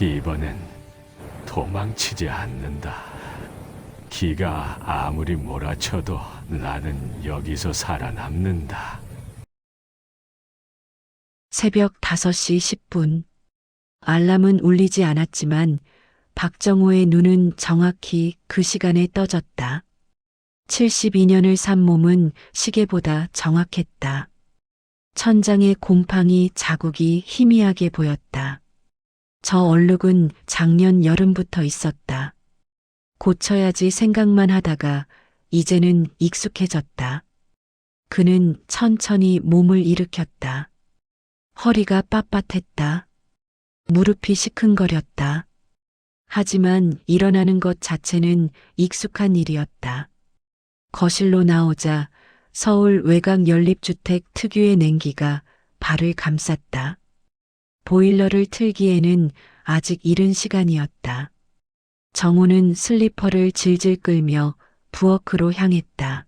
이번엔 도망치지 않는다. 기가 아무리 몰아쳐도 나는 여기서 살아남는다. 새벽 5시 10분. 알람은 울리지 않았지만 박정호의 눈은 정확히 그 시간에 떠졌다. 72년을 산 몸은 시계보다 정확했다. 천장의 곰팡이 자국이 희미하게 보였다. 저 얼룩은 작년 여름부터 있었다. 고쳐야지 생각만 하다가 이제는 익숙해졌다. 그는 천천히 몸을 일으켰다. 허리가 빳빳했다. 무릎이 시큰거렸다. 하지만 일어나는 것 자체는 익숙한 일이었다. 거실로 나오자 서울 외곽 연립주택 특유의 냉기가 발을 감쌌다. 보일러를 틀기에는 아직 이른 시간이었다. 정우는 슬리퍼를 질질 끌며 부엌으로 향했다.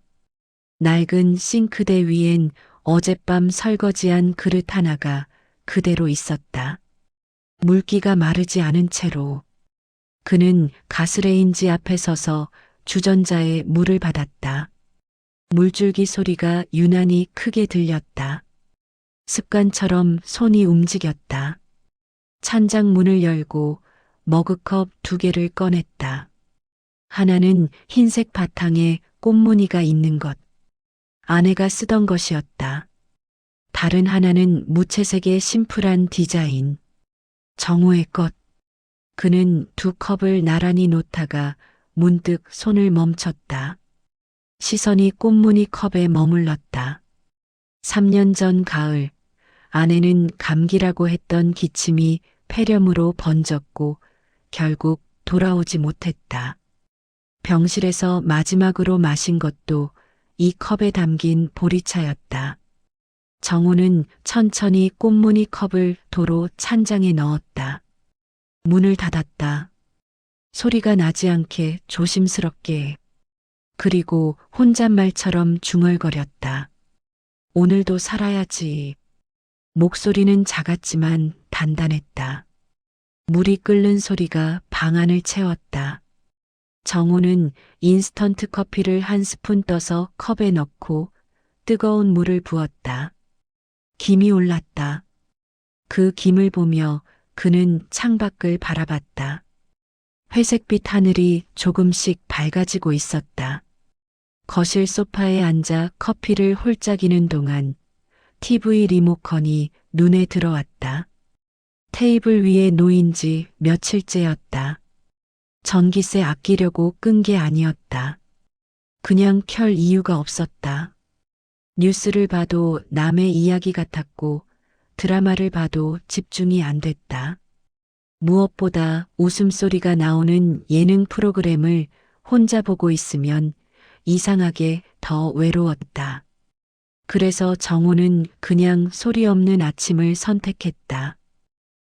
낡은 싱크대 위엔 어젯밤 설거지한 그릇 하나가 그대로 있었다. 물기가 마르지 않은 채로. 그는 가스레인지 앞에 서서 주전자에 물을 받았다. 물줄기 소리가 유난히 크게 들렸다. 습관처럼 손이 움직였다. 찬장 문을 열고 머그컵 2개를 꺼냈다. 하나는 흰색 바탕에 꽃무늬가 있는 것. 아내가 쓰던 것이었다. 다른 하나는 무채색의 심플한 디자인. 정우의 것. 그는 2컵을 나란히 놓다가 문득 손을 멈췄다. 시선이 꽃무늬 컵에 머물렀다. 3년 전 가을, 아내는 감기라고 했던 기침이 폐렴으로 번졌고 결국 돌아오지 못했다. 병실에서 마지막으로 마신 것도 이 컵에 담긴 보리차였다. 정우는 천천히 꽃무늬 컵을 도로 찬장에 넣었다. 문을 닫았다. 소리가 나지 않게 조심스럽게. 그리고 혼잣말처럼 중얼거렸다. 오늘도 살아야지. 목소리는 작았지만 단단했다. 물이 끓는 소리가 방 안을 채웠다. 정우는 인스턴트 커피를 한 스푼 떠서 컵에 넣고 뜨거운 물을 부었다. 김이 올랐다. 그 김을 보며 그는 창밖을 바라봤다. 회색빛 하늘이 조금씩 밝아지고 있었다. 거실 소파에 앉아 커피를 홀짝이는 동안 TV 리모컨이 눈에 들어왔다. 테이블 위에 놓인 지 며칠째였다. 전기세 아끼려고 끈 게 아니었다. 그냥 켤 이유가 없었다. 뉴스를 봐도 남의 이야기 같았고 드라마를 봐도 집중이 안 됐다. 무엇보다 웃음소리가 나오는 예능 프로그램을 혼자 보고 있으면 이상하게 더 외로웠다. 그래서 정우는 그냥 소리 없는 아침을 선택했다.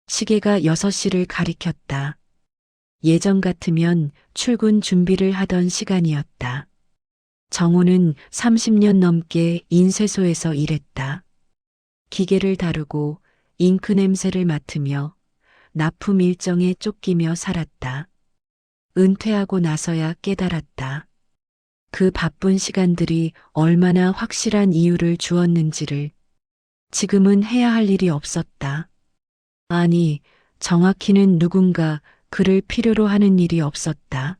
시계가 6시를 가리켰다. 예전 같으면 출근 준비를 하던 시간이었다. 정우는 30년 넘게 인쇄소에서 일했다. 기계를 다루고 잉크 냄새를 맡으며 납품 일정에 쫓기며 살았다. 은퇴하고 나서야 깨달았다. 그 바쁜 시간들이 얼마나 확실한 이유를 주었는지를. 지금은 해야 할 일이 없었다. 아니, 정확히는 누군가 그를 필요로 하는 일이 없었다.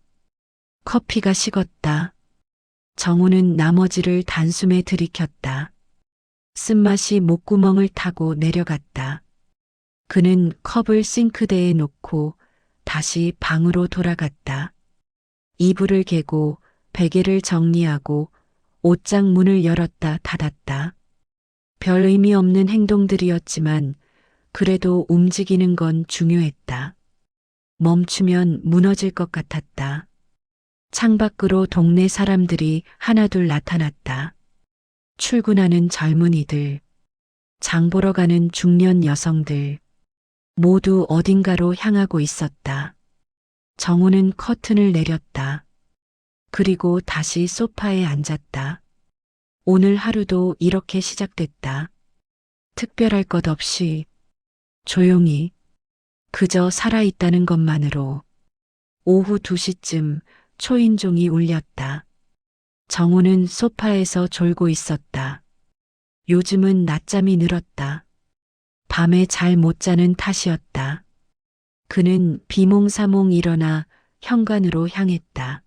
커피가 식었다. 정우는 나머지를 단숨에 들이켰다. 쓴맛이 목구멍을 타고 내려갔다. 그는 컵을 싱크대에 놓고 다시 방으로 돌아갔다. 이불을 개고 베개를 정리하고 옷장 문을 열었다 닫았다. 별 의미 없는 행동들이었지만 그래도 움직이는 건 중요했다. 멈추면 무너질 것 같았다. 창밖으로 동네 사람들이 하나둘 나타났다. 출근하는 젊은이들, 장 보러 가는 중년 여성들, 모두 어딘가로 향하고 있었다. 정우는 커튼을 내렸다. 그리고 다시 소파에 앉았다. 오늘 하루도 이렇게 시작됐다. 특별할 것 없이, 조용히. 그저 살아있다는 것만으로. 오후 2시쯤 초인종이 울렸다. 정우는 소파에서 졸고 있었다. 요즘은 낮잠이 늘었다. 밤에 잘 못 자는 탓이었다. 그는 비몽사몽 일어나 현관으로 향했다.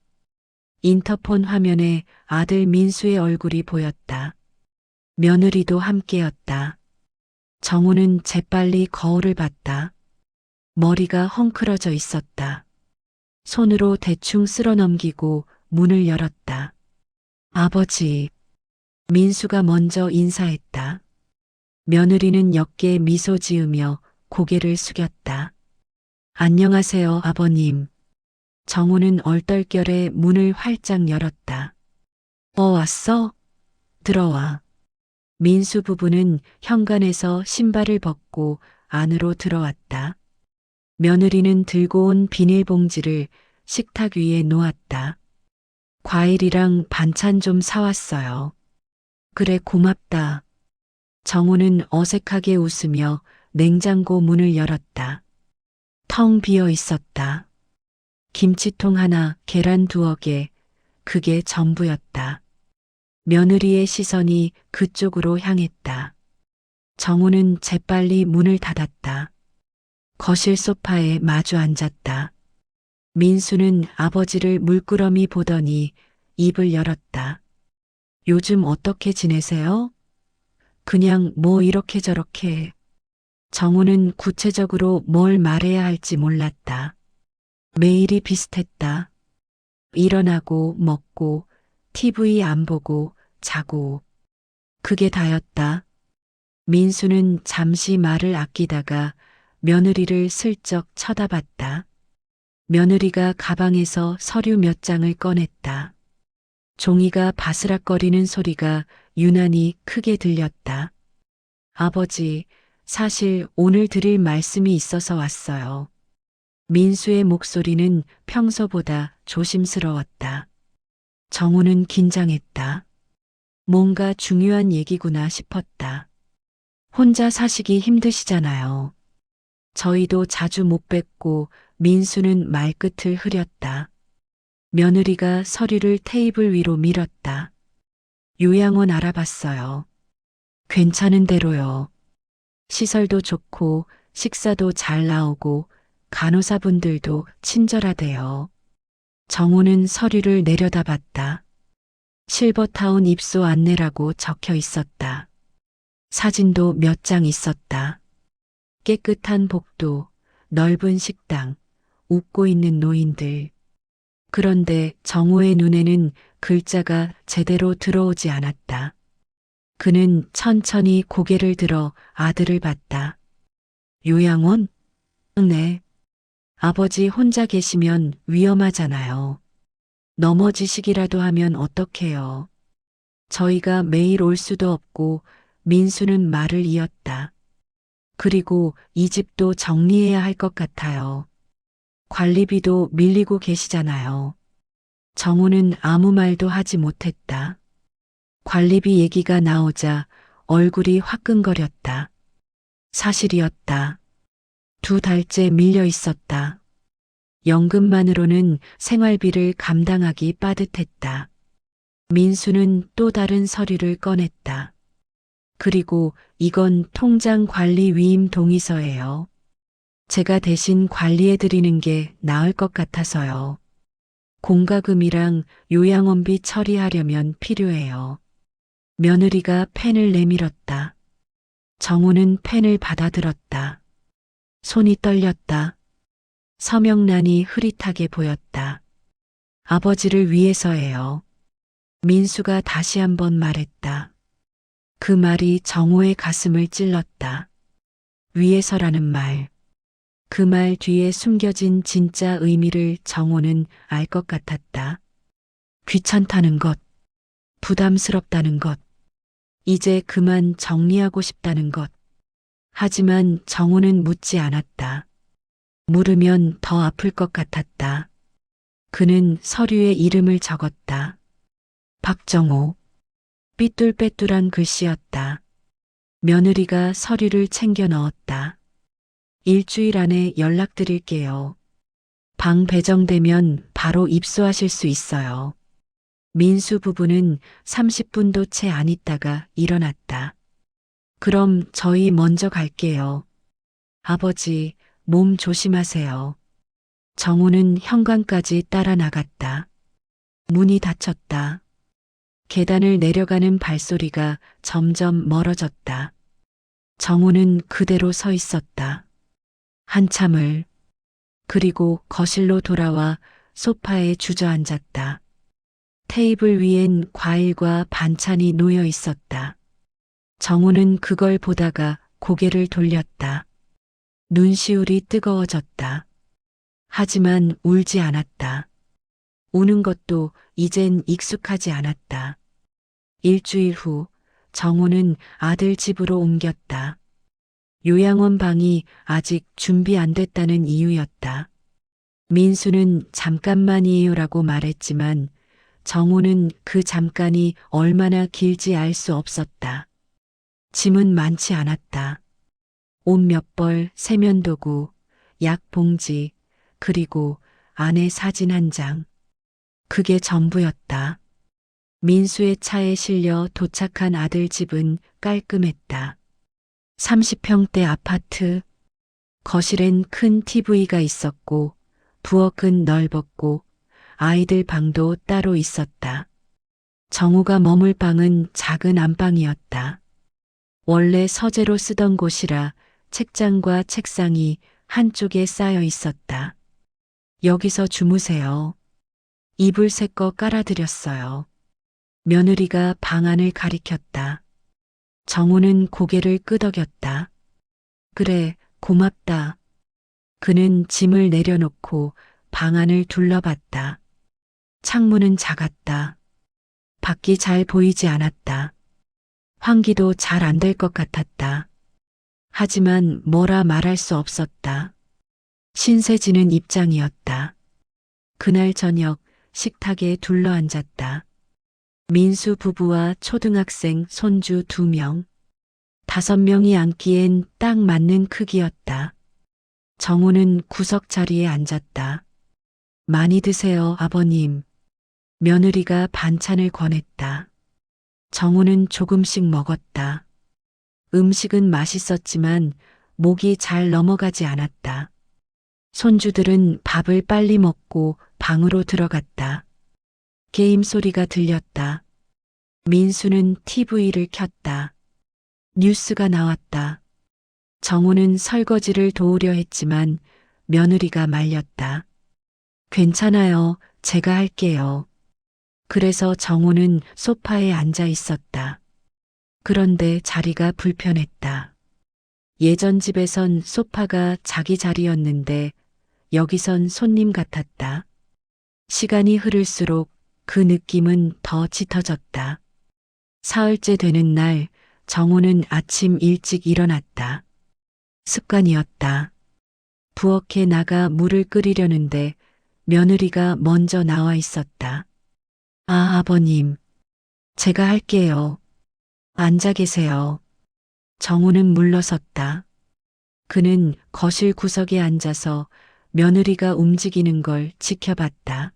인터폰 화면에 아들 민수의 얼굴이 보였다. 며느리도 함께였다. 정우는 재빨리 거울을 봤다. 머리가 헝클어져 있었다. 손으로 대충 쓸어 넘기고 문을 열었다. 아버지. 민수가 먼저 인사했다. 며느리는 역게 미소 지으며 고개를 숙였다. 안녕하세요, 아버님. 정우는 얼떨결에 문을 활짝 열었다. 왔어? 들어와. 민수 부부는 현관에서 신발을 벗고 안으로 들어왔다. 며느리는 들고 온 비닐봉지를 식탁 위에 놓았다. 과일이랑 반찬 좀 사왔어요. 그래, 고맙다. 정우는 어색하게 웃으며 냉장고 문을 열었다. 텅 비어 있었다. 김치통 하나, 계란 2개, 그게 전부였다. 며느리의 시선이 그쪽으로 향했다. 정우는 재빨리 문을 닫았다. 거실 소파에 마주 앉았다. 민수는 아버지를 물끄러미 보더니 입을 열었다. 요즘 어떻게 지내세요? 그냥 뭐 이렇게 저렇게. 정우는 구체적으로 뭘 말해야 할지 몰랐다. 매일이 비슷했다. 일어나고 먹고 TV 안 보고 자고. 그게 다였다. 민수는 잠시 말을 아끼다가 며느리를 슬쩍 쳐다봤다. 며느리가 가방에서 서류 몇 장을 꺼냈다. 종이가 바스락거리는 소리가 유난히 크게 들렸다. 아버지, 사실 오늘 드릴 말씀이 있어서 왔어요. 민수의 목소리는 평소보다 조심스러웠다. 정우는 긴장했다. 뭔가 중요한 얘기구나 싶었다. 혼자 사시기 힘드시잖아요. 저희도 자주 못 뵙고. 민수는 말끝을 흐렸다. 며느리가 서류를 테이블 위로 밀었다. 요양원 알아봤어요. 괜찮은 대로요. 시설도 좋고 식사도 잘 나오고 간호사분들도 친절하대요. 정우는 서류를 내려다봤다. 실버타운 입소 안내라고 적혀 있었다. 사진도 몇 장 있었다. 깨끗한 복도, 넓은 식당, 웃고 있는 노인들. 그런데 정우의 눈에는 글자가 제대로 들어오지 않았다. 그는 천천히 고개를 들어 아들을 봤다. 요양원? 네. 아버지 혼자 계시면 위험하잖아요. 넘어지시기라도 하면 어떡해요. 저희가 매일 올 수도 없고. 민수는 말을 이었다. 그리고 이 집도 정리해야 할 것 같아요. 관리비도 밀리고 계시잖아요. 정우는 아무 말도 하지 못했다. 관리비 얘기가 나오자 얼굴이 화끈거렸다. 사실이었다. 2달째 밀려 있었다. 연금만으로는 생활비를 감당하기 빠듯했다. 민수는 또 다른 서류를 꺼냈다. 그리고 이건 통장 관리 위임 동의서예요. 제가 대신 관리해 드리는 게 나을 것 같아서요. 공과금이랑 요양원비 처리하려면 필요해요. 며느리가 펜을 내밀었다. 정우는 펜을 받아들었다. 손이 떨렸다. 서명란이 흐릿하게 보였다. 아버지를 위해서예요. 민수가 다시 한번 말했다. 그 말이 정우의 가슴을 찔렀다. 위해서라는 말. 그 말 뒤에 숨겨진 진짜 의미를 정우는 알 것 같았다. 귀찮다는 것, 부담스럽다는 것, 이제 그만 정리하고 싶다는 것. 하지만 정우는 묻지 않았다. 물으면 더 아플 것 같았다. 그는 서류에 이름을 적었다. 박정호. 삐뚤빼뚤한 글씨였다. 며느리가 서류를 챙겨 넣었다. 일주일 안에 연락드릴게요. 방 배정되면 바로 입수하실 수 있어요. 민수 부부는 30분도 채 안 있다가 일어났다. 그럼 저희 먼저 갈게요. 아버지, 몸 조심하세요. 정우는 현관까지 따라 나갔다. 문이 닫혔다. 계단을 내려가는 발소리가 점점 멀어졌다. 정우는 그대로 서 있었다. 한참을. 그리고 거실로 돌아와 소파에 주저앉았다. 테이블 위엔 과일과 반찬이 놓여 있었다. 정우는 그걸 보다가 고개를 돌렸다. 눈시울이 뜨거워졌다. 하지만 울지 않았다. 우는 것도 이젠 익숙하지 않았다. 일주일 후 정우는 아들 집으로 옮겼다. 요양원 방이 아직 준비 안 됐다는 이유였다. 민수는 잠깐만이에요라고 말했지만 정우는 그 잠깐이 얼마나 길지 알 수 없었다. 짐은 많지 않았다. 옷 몇 벌, 세면도구, 약 봉지, 그리고 아내 사진 한 장. 그게 전부였다. 민수의 차에 실려 도착한 아들 집은 깔끔했다. 30평대 아파트. 거실엔 큰 TV가 있었고 부엌은 넓었고 아이들 방도 따로 있었다. 정우가 머물 방은 작은 안방이었다. 원래 서재로 쓰던 곳이라 책장과 책상이 한쪽에 쌓여 있었다. 여기서 주무세요. 이불 새 거 깔아드렸어요. 며느리가 방 안을 가리켰다. 정우는 고개를 끄덕였다. 그래, 고맙다. 그는 짐을 내려놓고 방 안을 둘러봤다. 창문은 작았다. 밖이 잘 보이지 않았다. 환기도 잘 안 될 것 같았다. 하지만 뭐라 말할 수 없었다. 신세지는 입장이었다. 그날 저녁 식탁에 둘러앉았다. 민수 부부와 초등학생 손주 2명. 5명이 앉기엔 딱 맞는 크기였다. 정우는 구석 자리에 앉았다. 많이 드세요, 아버님. 며느리가 반찬을 권했다. 정우는 조금씩 먹었다. 음식은 맛있었지만 목이 잘 넘어가지 않았다. 손주들은 밥을 빨리 먹고 방으로 들어갔다. 게임 소리가 들렸다. 민수는 TV를 켰다. 뉴스가 나왔다. 정우는 설거지를 도우려 했지만 며느리가 말렸다. 괜찮아요. 제가 할게요. 그래서 정우는 소파에 앉아 있었다. 그런데 자리가 불편했다. 예전 집에선 소파가 자기 자리였는데 여기선 손님 같았다. 시간이 흐를수록 그 느낌은 더 짙어졌다. 사흘째 되는 날 정우는 아침 일찍 일어났다. 습관이었다. 부엌에 나가 물을 끓이려는데 며느리가 먼저 나와 있었다. 아, 아버님. 제가 할게요. 앉아 계세요. 정우는 물러섰다. 그는 거실 구석에 앉아서 며느리가 움직이는 걸 지켜봤다.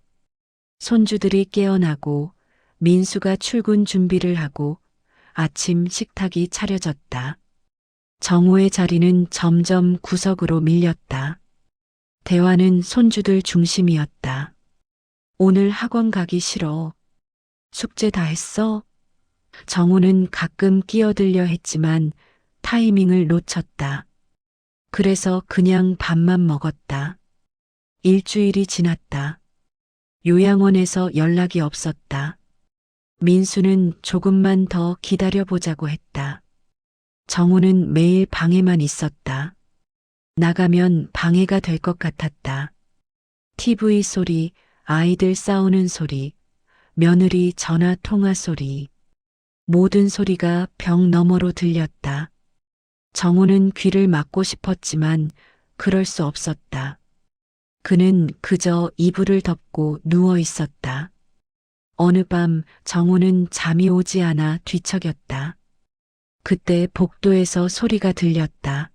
손주들이 깨어나고 민수가 출근 준비를 하고 아침 식탁이 차려졌다. 정우의 자리는 점점 구석으로 밀렸다. 대화는 손주들 중심이었다. 오늘 학원 가기 싫어. 숙제 다 했어? 정우는 가끔 끼어들려 했지만 타이밍을 놓쳤다. 그래서 그냥 밥만 먹었다. 일주일이 지났다. 요양원에서 연락이 없었다. 민수는 조금만 더 기다려보자고 했다. 정우는 매일 방에만 있었다. 나가면 방해가 될 것 같았다. TV 소리, 아이들 싸우는 소리, 며느리 전화 통화 소리. 모든 소리가 벽 너머로 들렸다. 정우는 귀를 막고 싶었지만 그럴 수 없었다. 그는 그저 이불을 덮고 누워 있었다. 어느 밤 정우는 잠이 오지 않아 뒤척였다. 그때 복도에서 소리가 들렸다.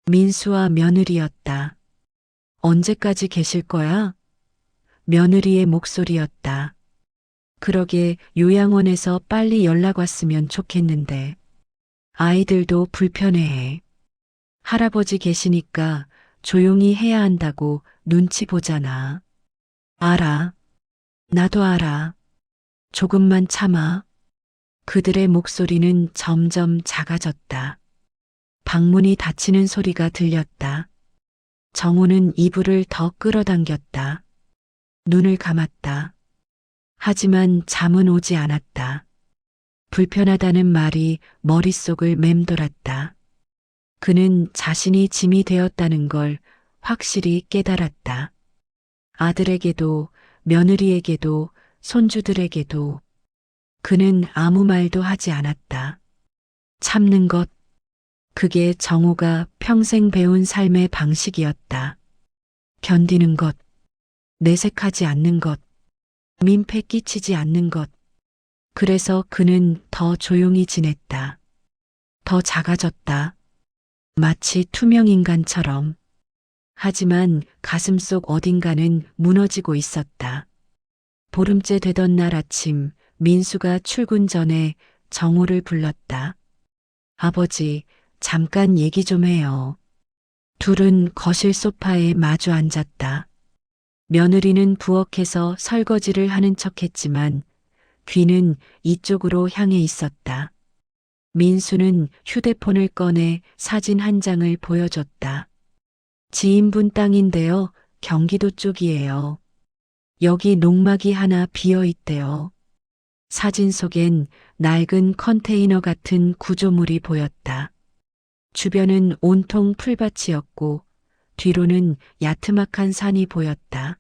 민수와 며느리였다. 언제까지 계실 거야? 며느리의 목소리였다. 그러게 요양원에서 빨리 연락 왔으면 좋겠는데. 아이들도 불편해해. 할아버지 계시니까 조용히 해야 한다고 눈치 보잖아. 알아. 나도 알아. 조금만 참아. 그들의 목소리는 점점 작아졌다. 방문이 닫히는 소리가 들렸다. 정우는 이불을 더 끌어당겼다. 눈을 감았다. 하지만 잠은 오지 않았다. 불편하다는 말이 머릿속을 맴돌았다. 그는 자신이 짐이 되었다는 걸 확실히 깨달았다. 아들에게도 며느리에게도 손주들에게도 그는 아무 말도 하지 않았다. 참는 것, 그게 정우가 평생 배운 삶의 방식이었다. 견디는 것, 내색하지 않는 것, 민폐 끼치지 않는 것. 그래서 그는 더 조용히 지냈다. 더 작아졌다. 마치 투명인간처럼. 하지만 가슴속 어딘가는 무너지고 있었다. 보름째 되던 날 아침, 민수가 출근 전에 정우를 불렀다. 아버지, 잠깐 얘기 좀 해요. 둘은 거실 소파에 마주 앉았다. 며느리는 부엌에서 설거지를 하는 척했지만 귀는 이쪽으로 향해 있었다. 민수는 휴대폰을 꺼내 사진 한 장을 보여줬다. 지인분 땅인데요. 경기도 쪽이에요. 여기 농막이 하나 비어 있대요. 사진 속엔 낡은 컨테이너 같은 구조물이 보였다. 주변은 온통 풀밭이었고 뒤로는 야트막한 산이 보였다.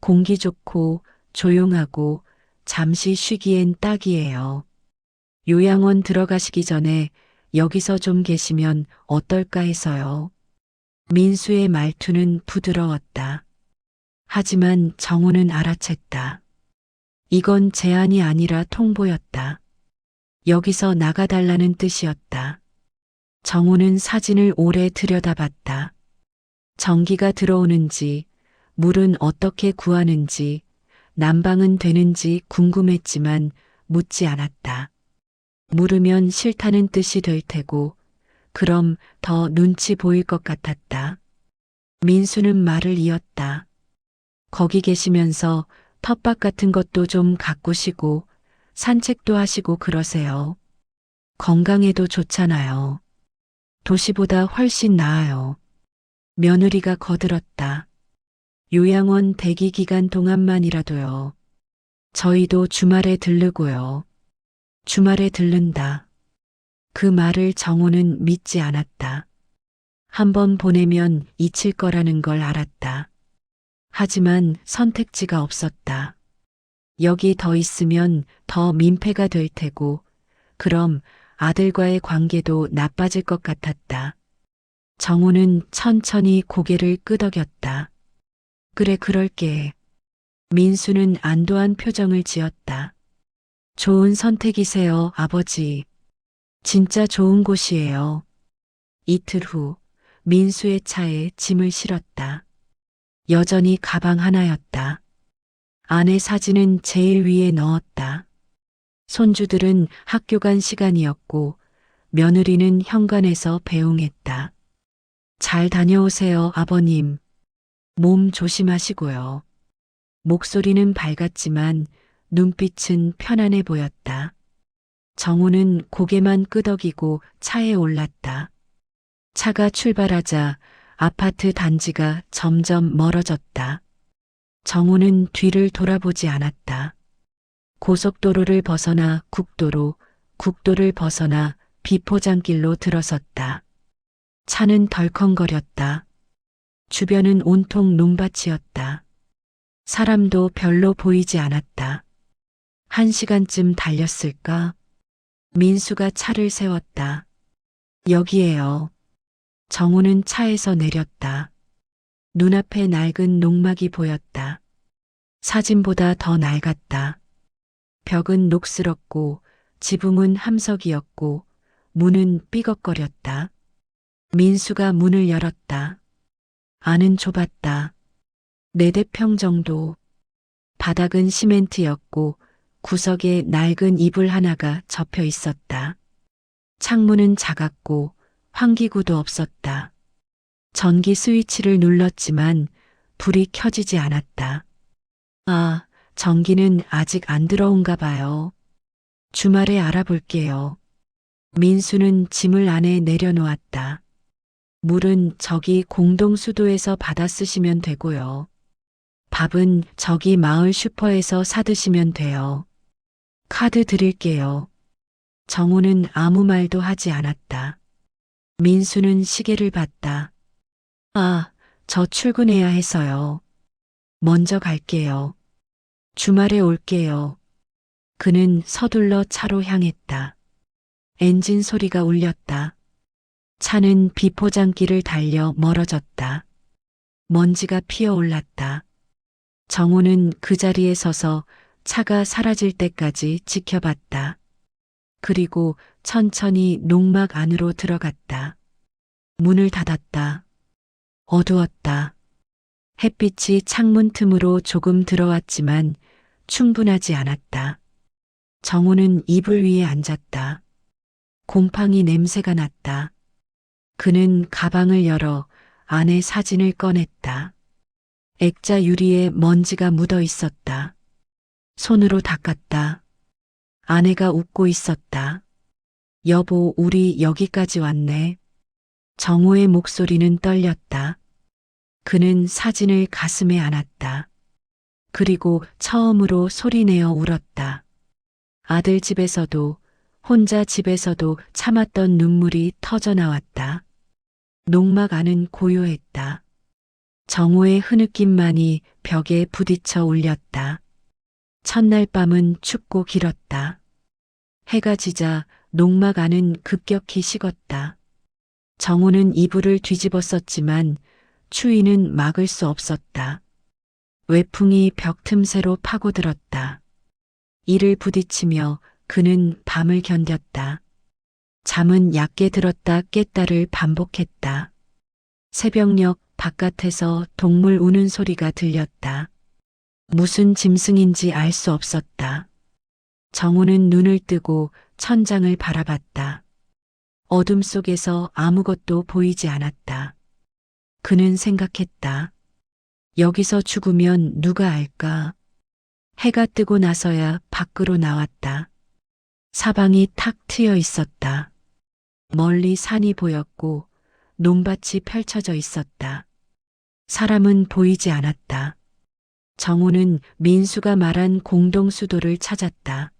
공기 좋고 조용하고 잠시 쉬기엔 딱이에요. 요양원 들어가시기 전에 여기서 좀 계시면 어떨까 해서요. 민수의 말투는 부드러웠다. 하지만 정우는 알아챘다. 이건 제안이 아니라 통보였다. 여기서 나가달라는 뜻이었다. 정우는 사진을 오래 들여다봤다. 전기가 들어오는지, 물은 어떻게 구하는지, 난방은 되는지 궁금했지만 묻지 않았다. 물으면 싫다는 뜻이 될 테고, 그럼 더 눈치 보일 것 같았다. 민수는 말을 이었다. 거기 계시면서 텃밭 같은 것도 좀 가꾸시고, 산책도 하시고 그러세요. 건강에도 좋잖아요. 도시보다 훨씬 나아요. 며느리가 거들었다. 요양원 대기 기간 동안만이라도요. 저희도 주말에 들르고요. 주말에 들른다. 그 말을 정우는 믿지 않았다. 한번 보내면 잊힐 거라는 걸 알았다. 하지만 선택지가 없었다. 여기 더 있으면 더 민폐가 될 테고, 그럼 아들과의 관계도 나빠질 것 같았다. 정우는 천천히 고개를 끄덕였다. 그래, 그럴게. 민수는 안도한 표정을 지었다. 좋은 선택이세요, 아버지. 진짜 좋은 곳이에요. 이틀 후, 민수의 차에 짐을 실었다. 여전히 가방 하나였다. 아내 사진은 제일 위에 넣었다. 손주들은 학교 간 시간이었고, 며느리는 현관에서 배웅했다. 잘 다녀오세요, 아버님. 몸 조심하시고요. 목소리는 밝았지만 눈빛은 편안해 보였다. 정우는 고개만 끄덕이고 차에 올랐다. 차가 출발하자 아파트 단지가 점점 멀어졌다. 정우는 뒤를 돌아보지 않았다. 고속도로를 벗어나 국도로, 국도를 벗어나 비포장길로 들어섰다. 차는 덜컹거렸다. 주변은 온통 논밭이었다. 사람도 별로 보이지 않았다. 1시간쯤 달렸을까? 민수가 차를 세웠다. 여기에요. 정우는 차에서 내렸다. 눈앞에 낡은 농막이 보였다. 사진보다 더 낡았다. 벽은 녹슬었고 지붕은 함석이었고 문은 삐걱거렸다. 민수가 문을 열었다. 안은 좁았다. 4대 평 정도. 바닥은 시멘트였고 구석에 낡은 이불 하나가 접혀 있었다. 창문은 작았고 환기구도 없었다. 전기 스위치를 눌렀지만 불이 켜지지 않았다. 아, 전기는 아직 안 들어온가 봐요. 주말에 알아볼게요. 민수는 짐을 안에 내려놓았다. 물은 저기 공동수도에서 받아 쓰시면 되고요. 밥은 저기 마을 슈퍼에서 사 드시면 돼요. 카드 드릴게요. 정우는 아무 말도 하지 않았다. 민수는 시계를 봤다. 아, 저 출근해야 해서요. 먼저 갈게요. 주말에 올게요. 그는 서둘러 차로 향했다. 엔진 소리가 울렸다. 차는 비포장길을 달려 멀어졌다. 먼지가 피어올랐다. 정우는 그 자리에 서서 차가 사라질 때까지 지켜봤다. 그리고 천천히 농막 안으로 들어갔다. 문을 닫았다. 어두웠다. 햇빛이 창문 틈으로 조금 들어왔지만 충분하지 않았다. 정우는 이불 위에 앉았다. 곰팡이 냄새가 났다. 그는 가방을 열어 안에 사진을 꺼냈다. 액자 유리에 먼지가 묻어 있었다. 손으로 닦았다. 아내가 웃고 있었다. 여보, 우리 여기까지 왔네. 정우의 목소리는 떨렸다. 그는 사진을 가슴에 안았다. 그리고 처음으로 소리내어 울었다. 아들 집에서도 혼자 집에서도 참았던 눈물이 터져 나왔다. 농막 안은 고요했다. 정우의 흐느낌만이 벽에 부딪혀 울렸다. 첫날 밤은 춥고 길었다. 해가 지자 농막 안은 급격히 식었다. 정우는 이불을 뒤집어 썼지만 추위는 막을 수 없었다. 외풍이 벽 틈새로 파고들었다. 이를 부딪히며 그는 밤을 견뎠다. 잠은 얕게 들었다 깼다를 반복했다. 새벽녘 바깥에서 동물 우는 소리가 들렸다. 무슨 짐승인지 알 수 없었다. 정우는 눈을 뜨고 천장을 바라봤다. 어둠 속에서 아무것도 보이지 않았다. 그는 생각했다. 여기서 죽으면 누가 알까? 해가 뜨고 나서야 밖으로 나왔다. 사방이 탁 트여 있었다. 멀리 산이 보였고 논밭이 펼쳐져 있었다. 사람은 보이지 않았다. 정우는 민수가 말한 공동수도를 찾았다.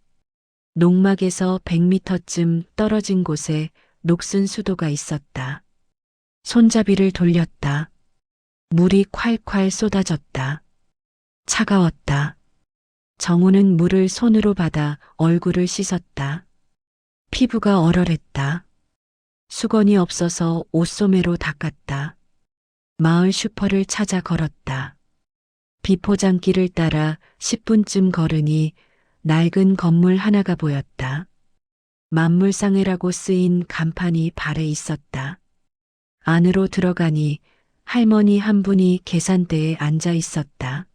농막에서 100m쯤 떨어진 곳에 녹슨 수도가 있었다. 손잡이를 돌렸다. 물이 콸콸 쏟아졌다. 차가웠다. 정우는 물을 손으로 받아 얼굴을 씻었다. 피부가 얼얼했다. 수건이 없어서 옷소매로 닦았다. 마을 슈퍼를 찾아 걸었다. 비포장길을 따라 10분쯤 걸으니 낡은 건물 하나가 보였다. 만물상회라고 쓰인 간판이 발에 있었다. 안으로 들어가니 할머니 한 분이 계산대에 앉아 있었다.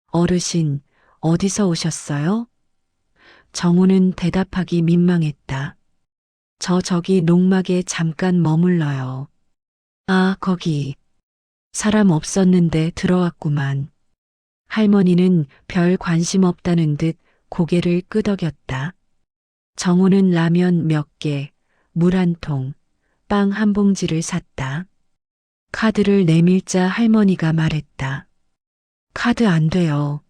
어르신, 어디서 오셨어요? 정우는 대답하기 민망했다. 저기 농막에 잠깐 머물러요. 아, 거기. 사람 없었는데 들어왔구만. 할머니는 별 관심 없다는 듯 고개를 끄덕였다. 정우는 라면 몇 개, 물 한 통, 빵 한 봉지를 샀다. 카드를 내밀자 할머니가 말했다. 카드 안 돼요.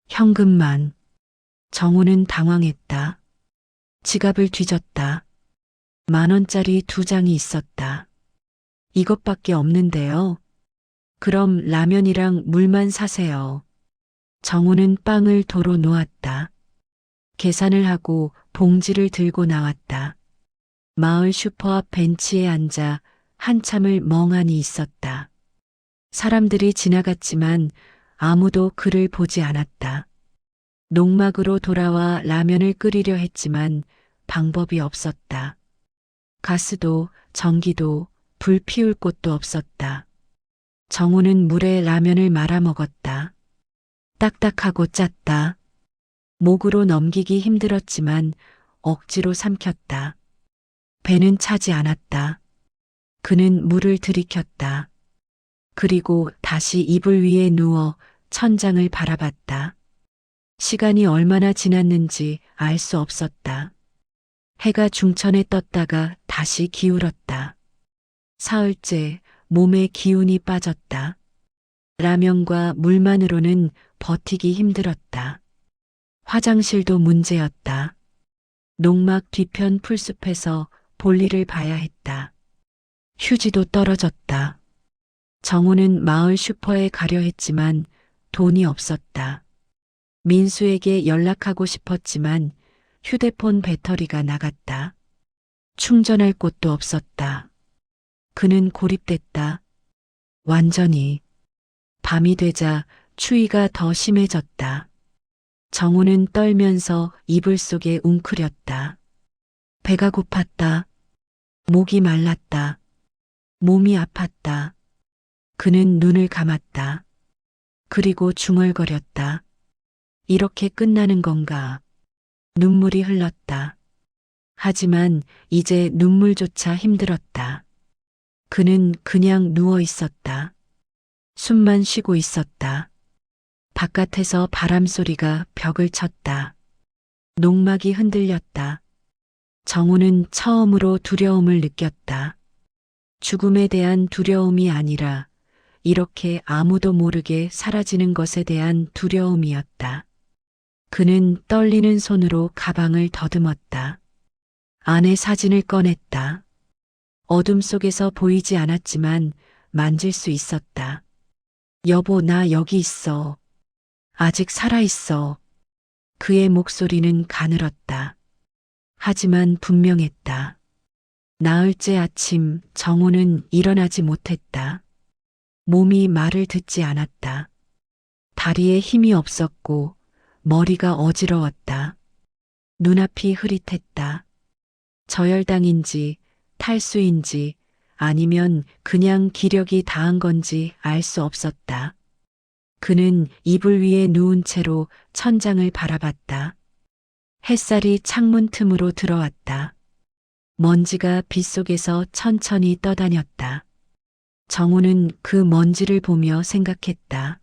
현금만. 정우는 당황했다. 지갑을 뒤졌다. 10,000원짜리 2장이 있었다. 이것밖에 없는데요. 그럼 라면이랑 물만 사세요. 정우는 빵을 도로 놓았다. 계산을 하고 봉지를 들고 나왔다. 마을 슈퍼 앞 벤치에 앉아 한참을 멍하니 있었다. 사람들이 지나갔지만 아무도 그를 보지 않았다. 농막으로 돌아와 라면을 끓이려 했지만 방법이 없었다. 가스도 전기도 불 피울 곳도 없었다. 정우는 물에 라면을 말아 먹었다. 딱딱하고 짰다. 목으로 넘기기 힘들었지만 억지로 삼켰다. 배는 차지 않았다. 그는 물을 들이켰다. 그리고 다시 이불 위에 누워 천장을 바라봤다. 시간이 얼마나 지났는지 알 수 없었다. 해가 중천에 떴다가 다시 기울었다. 사흘째 몸에 기운이 빠졌다. 라면과 물만으로는 버티기 힘들었다. 화장실도 문제였다. 농막 뒤편 풀숲에서 볼일을 봐야 했다. 휴지도 떨어졌다. 정우는 마을 슈퍼에 가려 했지만 돈이 없었다. 민수에게 연락하고 싶었지만 휴대폰 배터리가 나갔다. 충전할 곳도 없었다. 그는 고립됐다. 완전히. 밤이 되자 추위가 더 심해졌다. 정우는 떨면서 이불 속에 웅크렸다. 배가 고팠다. 목이 말랐다. 몸이 아팠다. 그는 눈을 감았다. 그리고 중얼거렸다. 이렇게 끝나는 건가? 눈물이 흘렀다. 하지만 이제 눈물조차 힘들었다. 그는 그냥 누워 있었다. 숨만 쉬고 있었다. 바깥에서 바람 소리가 벽을 쳤다. 농막이 흔들렸다. 정우는 처음으로 두려움을 느꼈다. 죽음에 대한 두려움이 아니라 이렇게 아무도 모르게 사라지는 것에 대한 두려움이었다. 그는 떨리는 손으로 가방을 더듬었다. 아내 사진을 꺼냈다. 어둠 속에서 보이지 않았지만 만질 수 있었다. 여보, 나 여기 있어. 아직 살아있어. 그의 목소리는 가늘었다. 하지만 분명했다. 나흘째 아침 정우는 일어나지 못했다. 몸이 말을 듣지 않았다. 다리에 힘이 없었고 머리가 어지러웠다. 눈앞이 흐릿했다. 저혈당인지 탈수인지 아니면 그냥 기력이 다한 건지 알 수 없었다. 그는 이불 위에 누운 채로 천장을 바라봤다. 햇살이 창문 틈으로 들어왔다. 먼지가 빗속에서 천천히 떠다녔다. 정우는 그 먼지를 보며 생각했다.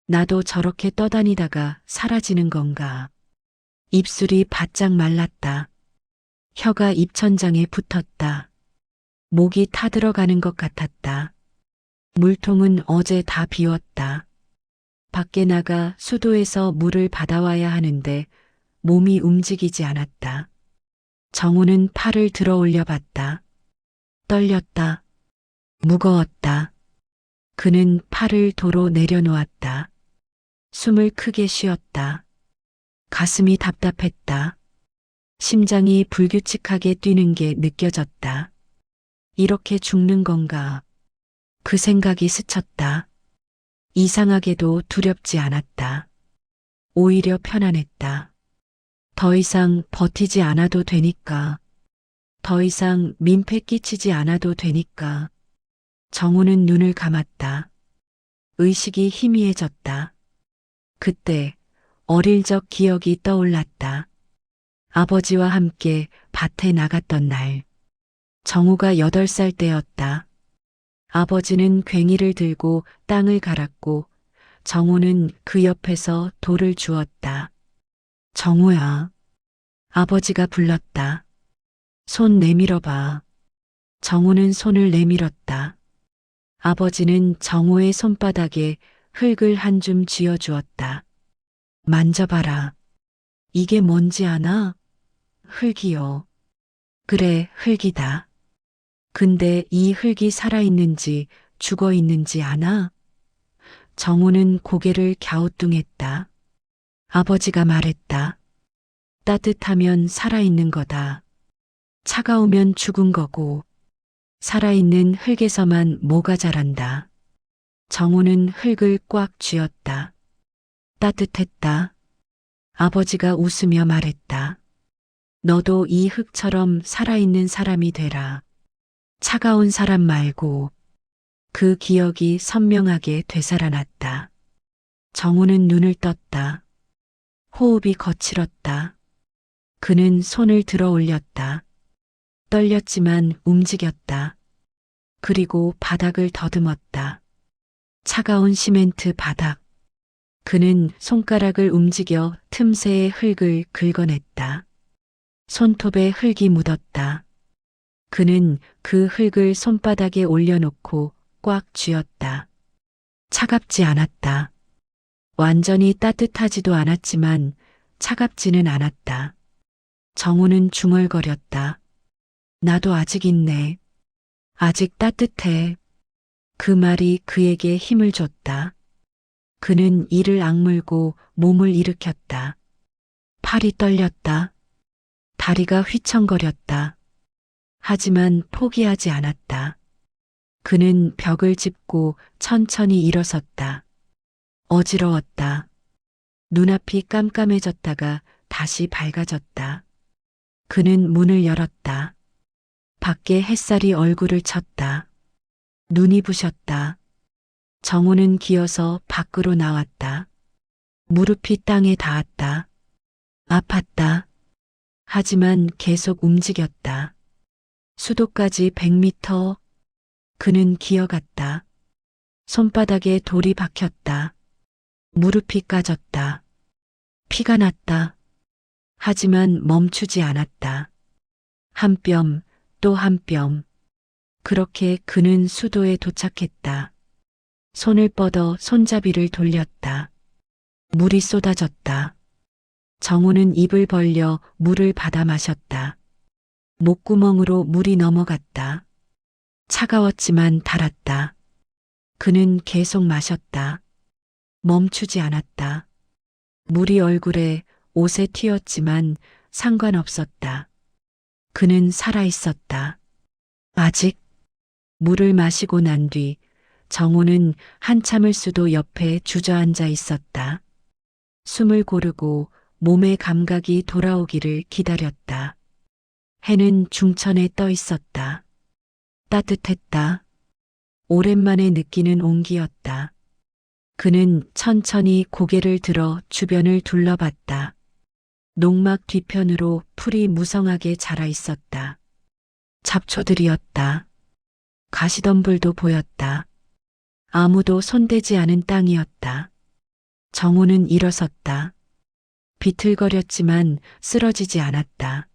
나도 저렇게 떠다니다가 사라지는 건가? 입술이 바짝 말랐다. 혀가 입천장에 붙었다. 목이 타들어가는 것 같았다. 물통은 어제 다 비웠다. 밖에 나가 수도에서 물을 받아와야 하는데 몸이 움직이지 않았다. 정우는 팔을 들어 올려 봤다. 떨렸다. 무거웠다. 그는 팔을 도로 내려놓았다. 숨을 크게 쉬었다. 가슴이 답답했다. 심장이 불규칙하게 뛰는 게 느껴졌다. 이렇게 죽는 건가? 그 생각이 스쳤다. 이상하게도 두렵지 않았다. 오히려 편안했다. 더 이상 버티지 않아도 되니까. 더 이상 민폐 끼치지 않아도 되니까. 정우는 눈을 감았다. 의식이 희미해졌다. 그때 어릴 적 기억이 떠올랐다. 아버지와 함께 밭에 나갔던 날. 정우가 8살 때였다. 아버지는 괭이를 들고 땅을 갈았고 정우는 그 옆에서 돌을 주었다. 정우야. 아버지가 불렀다. 손 내밀어 봐. 정우는 손을 내밀었다. 아버지는 정우의 손바닥에 흙을 한 줌 쥐어주었다. 만져봐라. 이게 뭔지 아나? 흙이요. 그래, 흙이다. 근데 이 흙이 살아있는지 죽어있는지 아나? 정우는 고개를 갸우뚱했다. 아버지가 말했다. 따뜻하면 살아있는 거다. 차가우면 죽은 거고, 살아있는 흙에서만 뭐가 자란다. 정우는 흙을 꽉 쥐었다. 따뜻했다. 아버지가 웃으며 말했다. 너도 이 흙처럼 살아있는 사람이 되라. 차가운 사람 말고 그 기억이 선명하게 되살아났다. 정우는 눈을 떴다. 호흡이 거칠었다. 그는 손을 들어 올렸다. 떨렸지만 움직였다. 그리고 바닥을 더듬었다. 차가운 시멘트 바닥. 그는 손가락을 움직여 틈새의 흙을 긁어냈다. 손톱에 흙이 묻었다. 그는 그 흙을 손바닥에 올려놓고 꽉 쥐었다. 차갑지 않았다. 완전히 따뜻하지도 않았지만 차갑지는 않았다. 정우는 중얼거렸다. 나도 아직 있네. 아직 따뜻해. 그 말이 그에게 힘을 줬다. 그는 이를 악물고 몸을 일으켰다. 팔이 떨렸다. 다리가 휘청거렸다. 하지만 포기하지 않았다. 그는 벽을 짚고 천천히 일어섰다. 어지러웠다. 눈앞이 깜깜해졌다가 다시 밝아졌다. 그는 문을 열었다. 밖에 햇살이 얼굴을 쳤다. 눈이 부셨다. 정우는 기어서 밖으로 나왔다. 무릎이 땅에 닿았다. 아팠다. 하지만 계속 움직였다. 수도까지 100m. 그는 기어갔다. 손바닥에 돌이 박혔다. 무릎이 까졌다. 피가 났다. 하지만 멈추지 않았다. 한 뼘, 또 한 뼘. 그렇게 그는 수도에 도착했다. 손을 뻗어 손잡이를 돌렸다. 물이 쏟아졌다. 정우는 입을 벌려 물을 받아 마셨다. 목구멍으로 물이 넘어갔다. 차가웠지만 달았다. 그는 계속 마셨다. 멈추지 않았다. 물이 얼굴에 옷에 튀었지만 상관없었다. 그는 살아있었다. 아직. 물을 마시고 난 뒤 정우는 한참을 수도 옆에 주저앉아 있었다. 숨을 고르고 몸의 감각이 돌아오기를 기다렸다. 해는 중천에 떠 있었다. 따뜻했다. 오랜만에 느끼는 온기였다. 그는 천천히 고개를 들어 주변을 둘러봤다. 농막 뒤편으로 풀이 무성하게 자라 있었다. 잡초들이었다. 가시덤불도 보였다. 아무도 손대지 않은 땅이었다. 정우는 일어섰다. 비틀거렸지만 쓰러지지 않았다.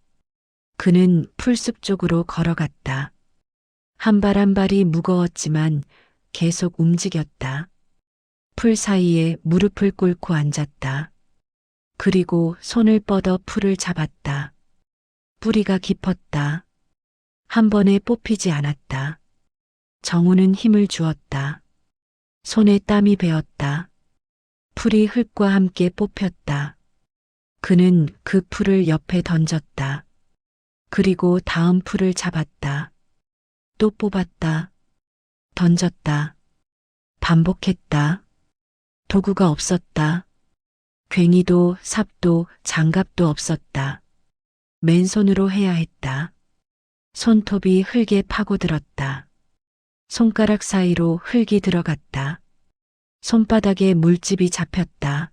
그는 풀숲 쪽으로 걸어갔다. 한 발 한 발이 무거웠지만 계속 움직였다. 풀 사이에 무릎을 꿇고 앉았다. 그리고 손을 뻗어 풀을 잡았다. 뿌리가 깊었다. 한 번에 뽑히지 않았다. 정우는 힘을 주었다. 손에 땀이 배었다. 풀이 흙과 함께 뽑혔다. 그는 그 풀을 옆에 던졌다. 그리고 다음 풀을 잡았다. 또 뽑았다. 던졌다. 반복했다. 도구가 없었다. 괭이도 삽도 장갑도 없었다. 맨손으로 해야 했다. 손톱이 흙에 파고들었다. 손가락 사이로 흙이 들어갔다. 손바닥에 물집이 잡혔다.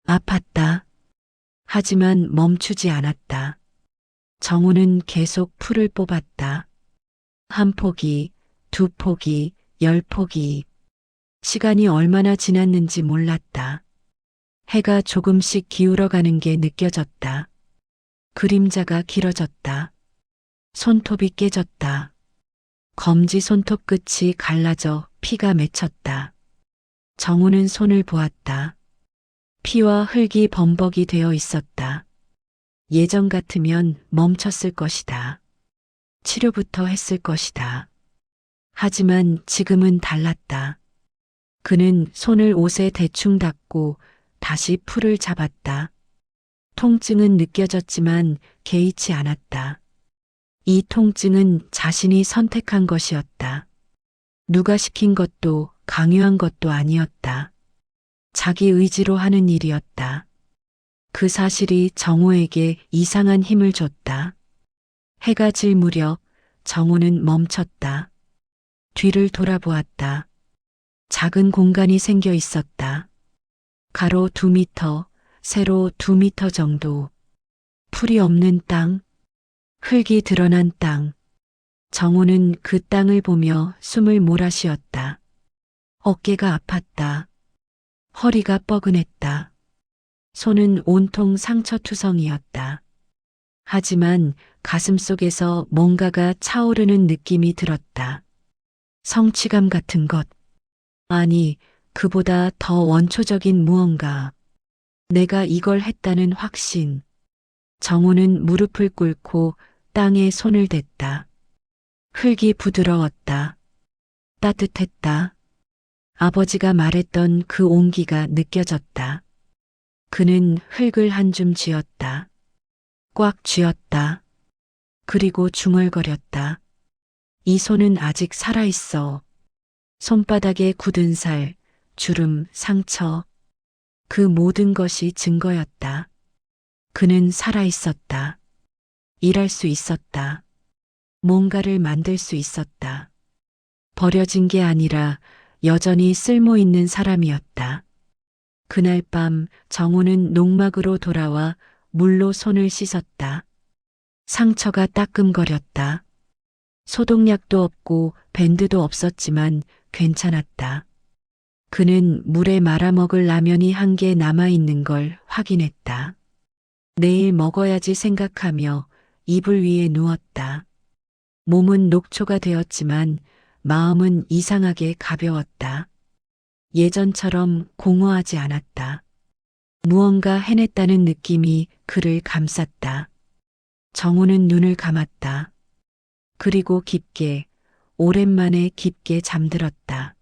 아팠다. 하지만 멈추지 않았다. 정우는 계속 풀을 뽑았다. 한 포기, 두 포기, 10포기. 시간이 얼마나 지났는지 몰랐다. 해가 조금씩 기울어가는 게 느껴졌다. 그림자가 길어졌다. 손톱이 깨졌다. 검지 손톱 끝이 갈라져 피가 맺혔다. 정우는 손을 보았다. 피와 흙이 범벅이 되어 있었다. 예전 같으면 멈췄을 것이다. 치료부터 했을 것이다. 하지만 지금은 달랐다. 그는 손을 옷에 대충 닦고 다시 풀을 잡았다. 통증은 느껴졌지만 개의치 않았다. 이 통증은 자신이 선택한 것이었다. 누가 시킨 것도 강요한 것도 아니었다. 자기 의지로 하는 일이었다. 그 사실이 정우에게 이상한 힘을 줬다. 해가 질 무렵 정우는 멈췄다. 뒤를 돌아보았다. 작은 공간이 생겨 있었다. 가로 2미터, 세로 2미터 정도. 풀이 없는 땅, 흙이 드러난 땅. 정우는 그 땅을 보며 숨을 몰아쉬었다. 어깨가 아팠다. 허리가 뻐근했다. 손은 온통 상처투성이었다. 하지만 가슴 속에서 뭔가가 차오르는 느낌이 들었다. 성취감 같은 것. 아니, 그보다 더 원초적인 무언가. 내가 이걸 했다는 확신. 정우는 무릎을 꿇고 땅에 손을 댔다. 흙이 부드러웠다. 따뜻했다. 아버지가 말했던 그 온기가 느껴졌다. 그는 흙을 한 줌 쥐었다. 꽉 쥐었다. 그리고 중얼거렸다. 이 손은 아직 살아있어. 손바닥에 굳은 살, 주름, 상처. 그 모든 것이 증거였다. 그는 살아있었다. 일할 수 있었다. 뭔가를 만들 수 있었다. 버려진 게 아니라 여전히 쓸모 있는 사람이었다. 그날 밤 정우는 농막으로 돌아와 물로 손을 씻었다. 상처가 따끔거렸다. 소독약도 없고 밴드도 없었지만 괜찮았다. 그는 물에 말아먹을 라면이 한 개 남아있는 걸 확인했다. 내일 먹어야지 생각하며 이불 위에 누웠다. 몸은 녹초가 되었지만 마음은 이상하게 가벼웠다. 예전처럼 공허하지 않았다. 무언가 해냈다는 느낌이 그를 감쌌다. 정우는 눈을 감았다. 그리고 깊게, 오랜만에 깊게 잠들었다.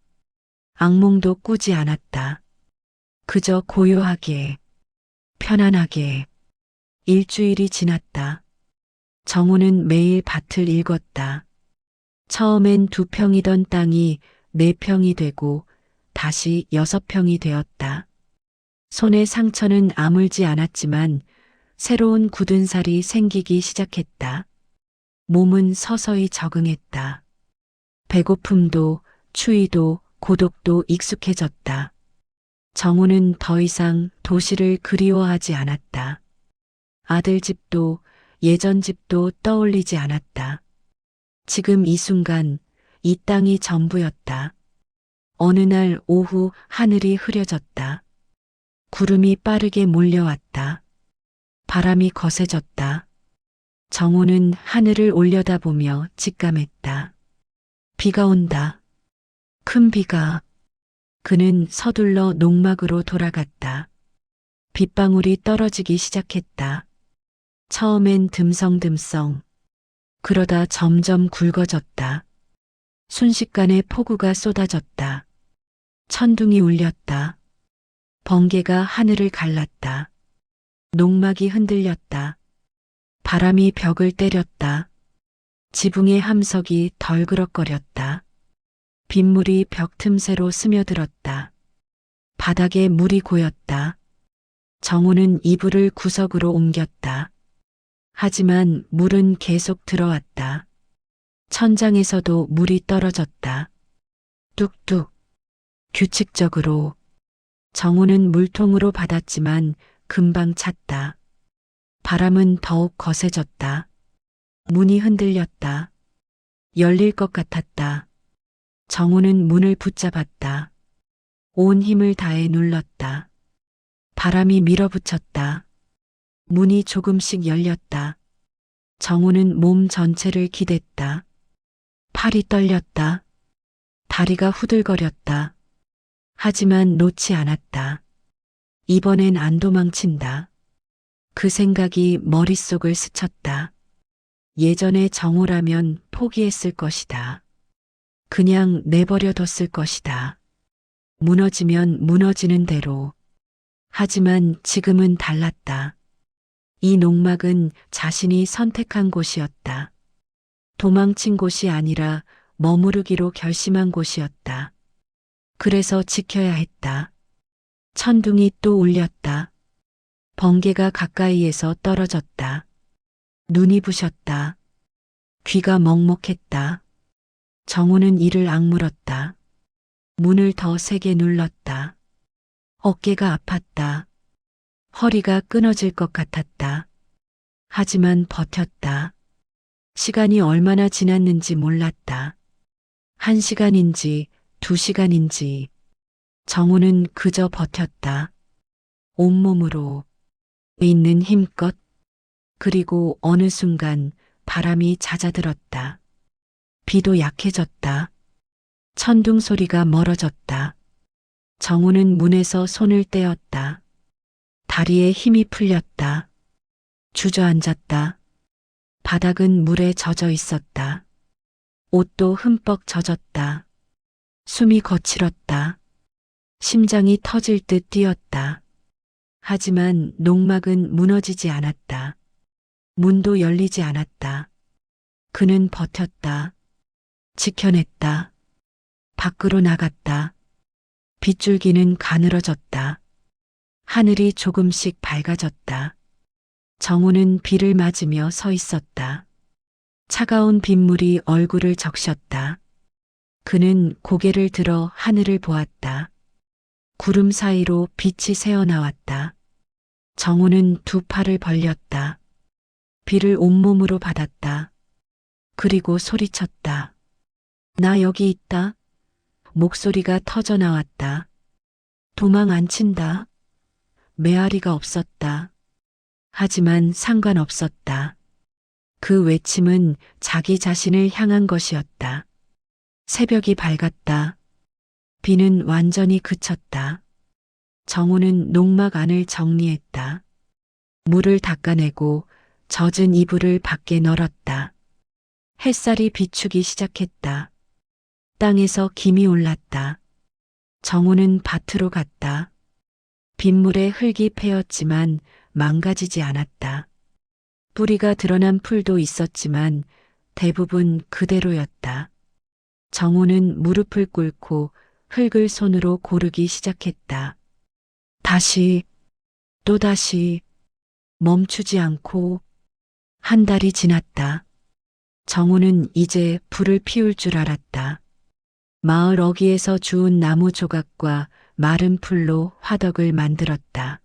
악몽도 꾸지 않았다. 그저 고요하게, 편안하게. 일주일이 지났다. 정우는 매일 밭을 읽었다. 처음엔 2평이던 땅이 4평이 되고 다시 6평이 되었다. 손의 상처는 아물지 않았지만 새로운 굳은 살이 생기기 시작했다. 몸은 서서히 적응했다. 배고픔도 추위도 고독도 익숙해졌다. 정우는 더 이상 도시를 그리워하지 않았다. 아들 집도 예전 집도 떠올리지 않았다. 지금 이 순간 이 땅이 전부였다. 어느 날 오후 하늘이 흐려졌다. 구름이 빠르게 몰려왔다. 바람이 거세졌다. 정우는 하늘을 올려다보며 직감했다. 비가 온다. 큰 비가. 그는 서둘러 농막으로 돌아갔다. 빗방울이 떨어지기 시작했다. 처음엔 듬성듬성. 그러다 점점 굵어졌다. 순식간에 폭우가 쏟아졌다. 천둥이 울렸다. 번개가 하늘을 갈랐다. 농막이 흔들렸다. 바람이 벽을 때렸다. 지붕의 함석이 덜그럭거렸다. 빗물이 벽 틈새로 스며들었다. 바닥에 물이 고였다. 정우는 이불을 구석으로 옮겼다. 하지만 물은 계속 들어왔다. 천장에서도 물이 떨어졌다. 뚝뚝. 규칙적으로. 정우는 물통으로 받았지만 금방 찼다. 바람은 더욱 거세졌다. 문이 흔들렸다. 열릴 것 같았다. 정우는 문을 붙잡았다. 온 힘을 다해 눌렀다. 바람이 밀어붙였다. 문이 조금씩 열렸다. 정우는 몸 전체를 기댔다. 팔이 떨렸다. 다리가 후들거렸다. 하지만 놓지 않았다. 이번엔 안 도망친다. 그 생각이 머릿속을 스쳤다. 예전에 정우라면 포기했을 것이다. 그냥 내버려뒀을 것이다. 무너지면 무너지는 대로. 하지만 지금은 달랐다. 이 농막은 자신이 선택한 곳이었다. 도망친 곳이 아니라 머무르기로 결심한 곳이었다. 그래서 지켜야 했다. 천둥이 또 울렸다. 번개가 가까이에서 떨어졌다. 눈이 부셨다. 귀가 먹먹했다. 정우는 이를 악물었다. 문을 더 세게 눌렀다. 어깨가 아팠다. 허리가 끊어질 것 같았다. 하지만 버텼다. 시간이 얼마나 지났는지 몰랐다. 1시간인지 2시간인지 정우는 그저 버텼다. 온몸으로 있는 힘껏. 그리고 어느 순간 바람이 잦아들었다. 비도 약해졌다. 천둥 소리가 멀어졌다. 정우는 문에서 손을 떼었다. 다리에 힘이 풀렸다. 주저앉았다. 바닥은 물에 젖어 있었다. 옷도 흠뻑 젖었다. 숨이 거칠었다. 심장이 터질 듯 뛰었다. 하지만 농막은 무너지지 않았다. 문도 열리지 않았다. 그는 버텼다. 지켜냈다. 밖으로 나갔다. 빗줄기는 가늘어졌다. 하늘이 조금씩 밝아졌다. 정우는 비를 맞으며 서 있었다. 차가운 빗물이 얼굴을 적셨다. 그는 고개를 들어 하늘을 보았다. 구름 사이로 빛이 새어나왔다. 정우는 두 팔을 벌렸다. 비를 온몸으로 받았다. 그리고 소리쳤다. 나 여기 있다. 목소리가 터져 나왔다. 도망 안 친다. 메아리가 없었다. 하지만 상관없었다. 그 외침은 자기 자신을 향한 것이었다. 새벽이 밝았다. 비는 완전히 그쳤다. 정우는 농막 안을 정리했다. 물을 닦아내고 젖은 이불을 밖에 널었다. 햇살이 비추기 시작했다. 땅에서 김이 올랐다. 정우는 밭으로 갔다. 빗물에 흙이 패였지만 망가지지 않았다. 뿌리가 드러난 풀도 있었지만 대부분 그대로였다. 정우는 무릎을 꿇고 흙을 손으로 고르기 시작했다. 다시, 또다시, 멈추지 않고. 한 달이 지났다. 정우는 이제 불을 피울 줄 알았다. 마을 어귀에서 주운 나무 조각과 마른 풀로 화덕을 만들었다.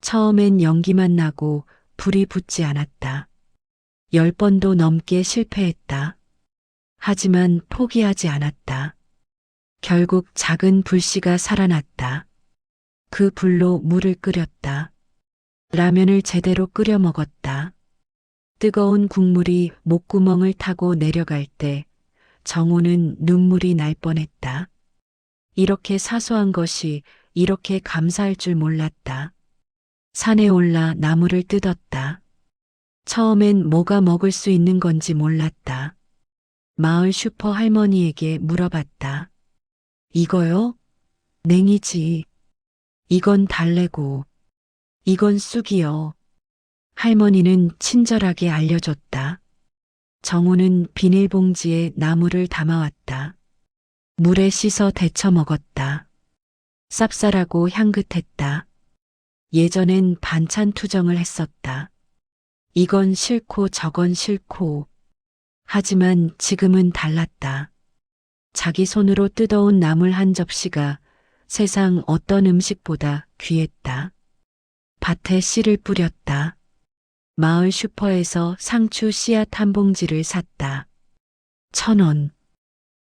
처음엔 연기만 나고 불이 붙지 않았다. 10번도 넘게 실패했다. 하지만 포기하지 않았다. 결국 작은 불씨가 살아났다. 그 불로 물을 끓였다. 라면을 제대로 끓여 먹었다. 뜨거운 국물이 목구멍을 타고 내려갈 때 정우는 눈물이 날 뻔했다. 이렇게 사소한 것이 이렇게 감사할 줄 몰랐다. 산에 올라 나무를 뜯었다. 처음엔 뭐가 먹을 수 있는 건지 몰랐다. 마을 슈퍼 할머니에게 물어봤다. 이거요? 냉이지. 이건 달래고. 이건 쑥이요. 할머니는 친절하게 알려줬다. 정우는 비닐봉지에 나물을 담아왔다. 물에 씻어 데쳐 먹었다. 쌉쌀하고 향긋했다. 예전엔 반찬 투정을 했었다. 이건 싫고 저건 싫고. 하지만 지금은 달랐다. 자기 손으로 뜯어온 나물 한 접시가 세상 어떤 음식보다 귀했다. 밭에 씨를 뿌렸다. 마을 슈퍼에서 상추 씨앗 한 봉지를 샀다. 1,000원.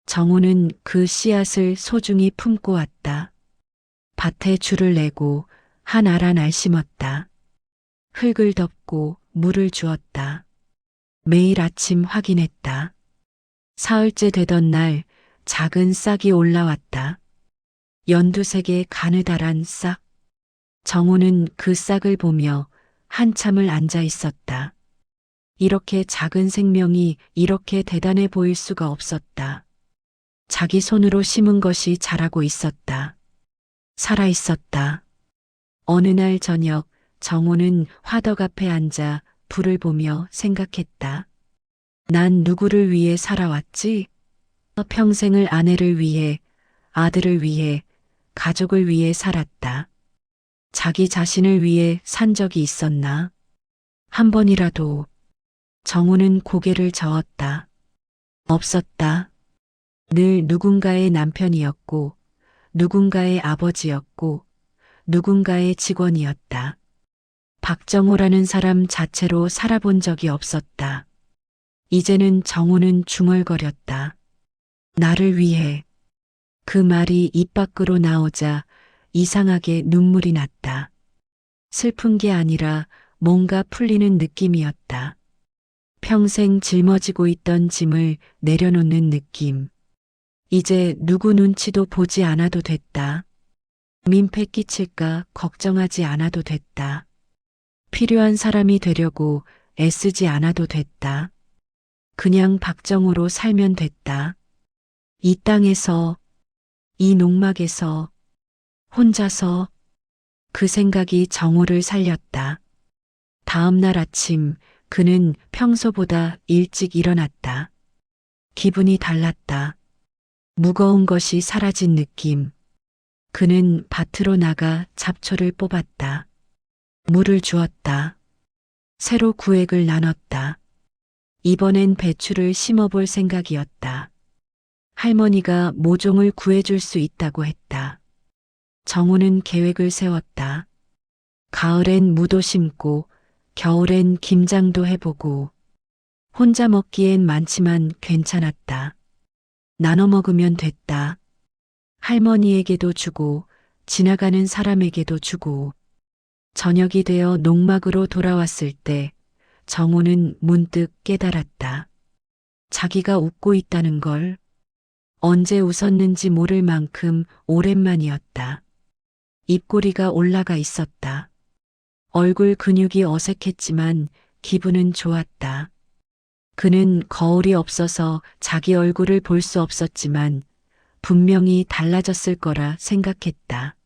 정우는 그 씨앗을 소중히 품고 왔다. 밭에 줄을 내고 한 알 한 알 심었다. 흙을 덮고 물을 주었다. 매일 아침 확인했다. 사흘째 되던 날 작은 싹이 올라왔다. 연두색의 가느다란 싹. 정우는 그 싹을 보며 한참을 앉아 있었다. 이렇게 작은 생명이 이렇게 대단해 보일 수가 없었다. 자기 손으로 심은 것이 자라고 있었다. 살아 있었다. 어느 날 저녁 정우는 화덕 앞에 앉아 불을 보며 생각했다. 난 누구를 위해 살아왔지? 평생을 아내를 위해, 아들을 위해, 가족을 위해 살았다. 자기 자신을 위해 산 적이 있었나? 한 번이라도. 정우는 고개를 저었다. 없었다. 늘 누군가의 남편이었고, 누군가의 아버지였고, 누군가의 직원이었다. 박정호라는 사람 자체로 살아본 적이 없었다. 이제는 정우는 중얼거렸다. 나를 위해. 그 말이 입 밖으로 나오자 이상하게 눈물이 났다. 슬픈 게 아니라 뭔가 풀리는 느낌이었다. 평생 짊어지고 있던 짐을 내려놓는 느낌. 이제 누구 눈치도 보지 않아도 됐다. 민폐 끼칠까 걱정하지 않아도 됐다. 필요한 사람이 되려고 애쓰지 않아도 됐다. 그냥 박정우로 살면 됐다. 이 땅에서, 이 농막에서, 혼자서 그 생각이 정우를 살렸다. 다음 날 아침 그는 평소보다 일찍 일어났다. 기분이 달랐다. 무거운 것이 사라진 느낌. 그는 밭으로 나가 잡초를 뽑았다. 물을 주었다. 새로 구획을 나눴다. 이번엔 배추를 심어볼 생각이었다. 할머니가 모종을 구해줄 수 있다고 했다. 정우는 계획을 세웠다. 가을엔 무도 심고, 겨울엔 김장도 해보고, 혼자 먹기엔 많지만 괜찮았다. 나눠 먹으면 됐다. 할머니에게도 주고, 지나가는 사람에게도 주고, 저녁이 되어 농막으로 돌아왔을 때 정우는 문득 깨달았다. 자기가 웃고 있다는 걸 언제 웃었는지 모를 만큼 오랜만이었다. 입꼬리가 올라가 있었다. 얼굴 근육이 어색했지만 기분은 좋았다. 그는 거울이 없어서 자기 얼굴을 볼 수 없었지만 분명히 달라졌을 거라 생각했다.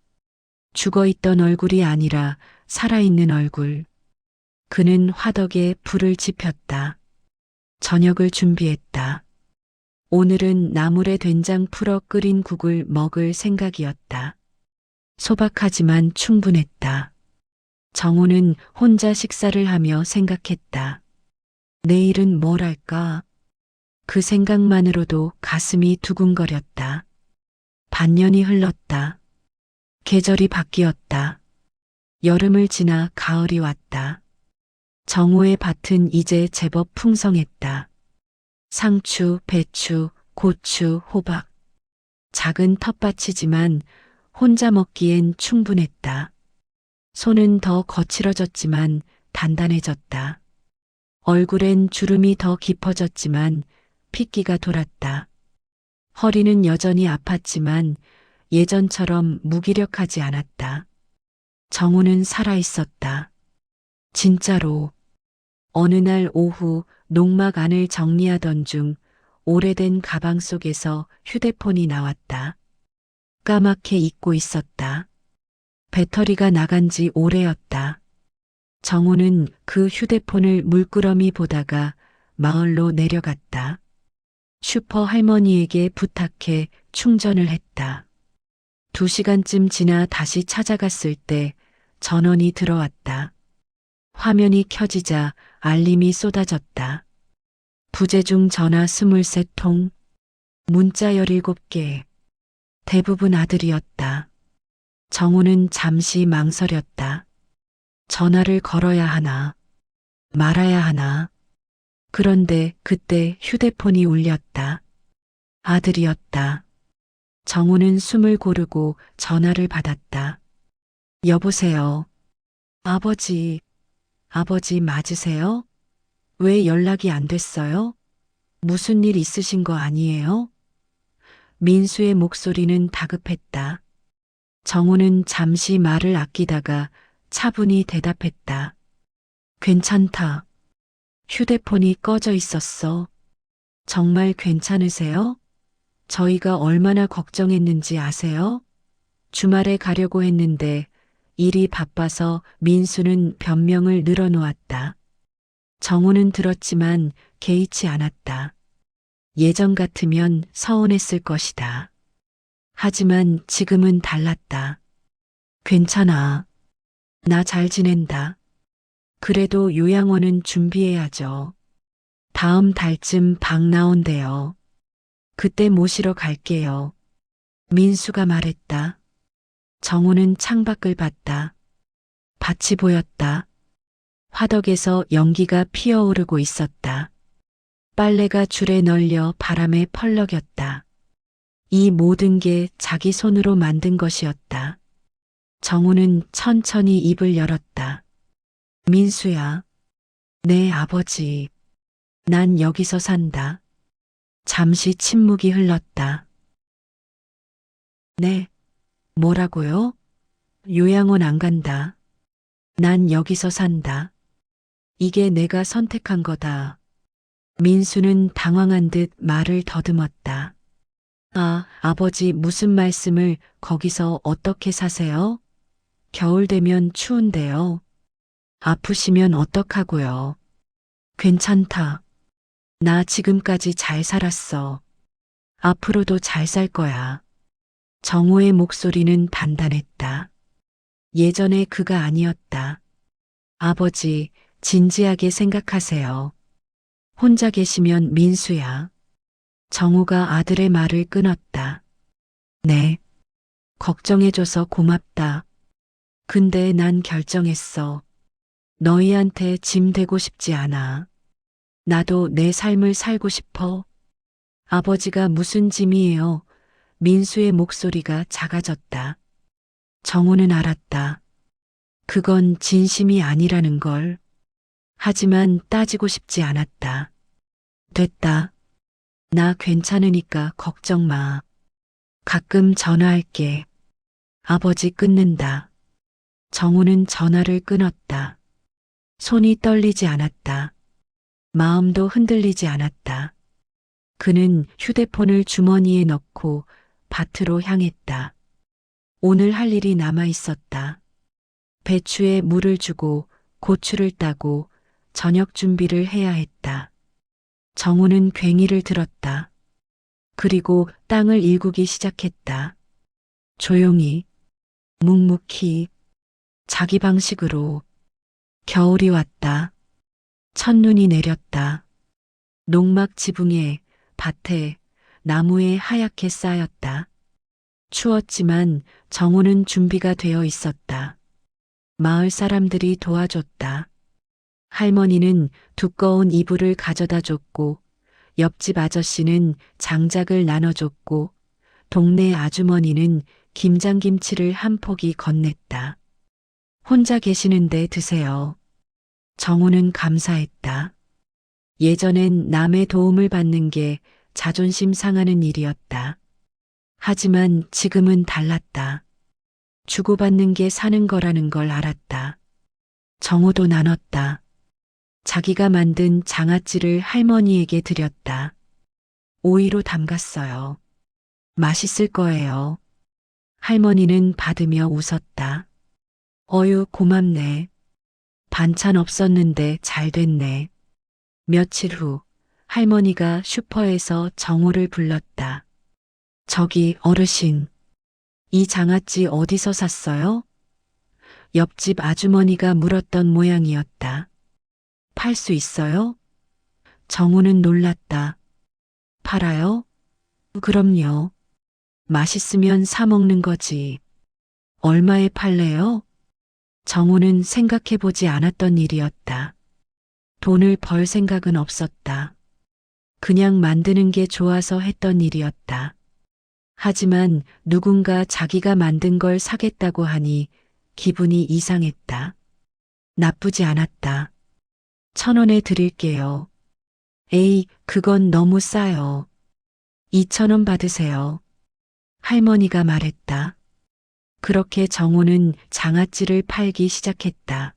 죽어있던 얼굴이 아니라 살아있는 얼굴. 그는 화덕에 불을 지폈다. 저녁을 준비했다. 오늘은 나물에 된장 풀어 끓인 국을 먹을 생각이었다. 소박하지만 충분했다. 정우는 혼자 식사를 하며 생각했다. 내일은 뭘 할까? 그 생각만으로도 가슴이 두근거렸다. 반년이 흘렀다. 계절이 바뀌었다. 여름을 지나 가을이 왔다. 정우의 밭은 이제 제법 풍성했다. 상추, 배추, 고추, 호박. 작은 텃밭이지만 혼자 먹기엔 충분했다. 손은 더 거칠어졌지만 단단해졌다. 얼굴엔 주름이 더 깊어졌지만 핏기가 돌았다. 허리는 여전히 아팠지만 예전처럼 무기력하지 않았다. 정우는 살아있었다. 진짜로. 어느 날 오후 농막 안을 정리하던 중 오래된 가방 속에서 휴대폰이 나왔다. 까맣게 잊고 있었다. 배터리가 나간 지 오래였다. 정우는 그 휴대폰을 물끄러미 보다가 마을로 내려갔다. 슈퍼 할머니에게 부탁해 충전을 했다. 2시간쯤 지나 다시 찾아갔을 때 전원이 들어왔다. 화면이 켜지자 알림이 쏟아졌다. 부재중 전화 23통, 문자 17개. 대부분 아들이었다. 정우는 잠시 망설였다. 전화를 걸어야 하나, 말아야 하나. 그런데 그때 휴대폰이 울렸다. 아들이었다. 정우는 숨을 고르고 전화를 받았다. 여보세요. 아버지 맞으세요? 왜 연락이 안 됐어요? 무슨 일 있으신 거 아니에요? 민수의 목소리는 다급했다. 정우는 잠시 말을 아끼다가 차분히 대답했다. 괜찮다. 휴대폰이 꺼져 있었어. 정말 괜찮으세요? 저희가 얼마나 걱정했는지 아세요? 주말에 가려고 했는데 일이 바빠서 민수는 변명을 늘어놓았다. 정우는 들었지만 개의치 않았다. 예전 같으면 서운했을 것이다. 하지만 지금은 달랐다. 괜찮아. 나 잘 지낸다. 그래도 요양원은 준비해야죠. 다음 달쯤 방 나온대요. 그때 모시러 갈게요. 민수가 말했다. 정우는 창밖을 봤다. 밭이 보였다. 화덕에서 연기가 피어오르고 있었다. 빨래가 줄에 널려 바람에 펄럭였다. 이 모든 게 자기 손으로 만든 것이었다. 정우는 천천히 입을 열었다. 민수야, 내 아버지. 난 여기서 산다. 잠시 침묵이 흘렀다. 네, 뭐라고요? 요양원 안 간다. 난 여기서 산다. 이게 내가 선택한 거다. 민수는 당황한 듯 말을 더듬었다. 아, 아버지 무슨 말씀을 거기서 어떻게 사세요? 겨울 되면 추운데요. 아프시면 어떡하고요. 괜찮다. 나 지금까지 잘 살았어. 앞으로도 잘 살 거야. 정우의 목소리는 단단했다. 예전에 그가 아니었다. 아버지, 진지하게 생각하세요. 혼자 계시면 민수야. 정우가 아들의 말을 끊었다. 네. 걱정해줘서 고맙다. 근데 난 결정했어. 너희한테 짐 되고 싶지 않아. 나도 내 삶을 살고 싶어. 아버지가 무슨 짐이에요? 민수의 목소리가 작아졌다. 정우는 알았다. 그건 진심이 아니라는 걸. 하지만 따지고 싶지 않았다. 됐다. 나 괜찮으니까 걱정 마. 가끔 전화할게. 아버지 끊는다. 정우는 전화를 끊었다. 손이 떨리지 않았다. 마음도 흔들리지 않았다. 그는 휴대폰을 주머니에 넣고 밭으로 향했다. 오늘 할 일이 남아 있었다. 배추에 물을 주고 고추를 따고 저녁 준비를 해야 했다. 정우는 괭이를 들었다. 그리고 땅을 일구기 시작했다. 조용히, 묵묵히, 자기 방식으로. 겨울이 왔다. 첫눈이 내렸다. 농막 지붕에, 밭에, 나무에 하얗게 쌓였다. 추웠지만 정우는 준비가 되어 있었다. 마을 사람들이 도와줬다. 할머니는 두꺼운 이불을 가져다 줬고, 옆집 아저씨는 장작을 나눠줬고, 동네 아주머니는 김장김치를 한 포기 건넸다. 혼자 계시는데 드세요. 정우는 감사했다. 예전엔 남의 도움을 받는 게 자존심 상하는 일이었다. 하지만 지금은 달랐다. 주고받는 게 사는 거라는 걸 알았다. 정우도 나눴다. 자기가 만든 장아찌를 할머니에게 드렸다. 오이로 담갔어요. 맛있을 거예요. 할머니는 받으며 웃었다. 어유, 고맙네. 반찬 없었는데 잘 됐네. 며칠 후 할머니가 슈퍼에서 정우를 불렀다. 저기 어르신, 이 장아찌 어디서 샀어요? 옆집 아주머니가 물었던 모양이었다. 팔 수 있어요? 정우는 놀랐다. 팔아요? 그럼요. 맛있으면 사 먹는 거지. 얼마에 팔래요? 정우는 생각해보지 않았던 일이었다. 돈을 벌 생각은 없었다. 그냥 만드는 게 좋아서 했던 일이었다. 하지만 누군가 자기가 만든 걸 사겠다고 하니 기분이 이상했다. 나쁘지 않았다. 1,000원에 드릴게요. 에이, 그건 너무 싸요. 2,000원 받으세요. 할머니가 말했다. 그렇게 정우는 장아찌를 팔기 시작했다.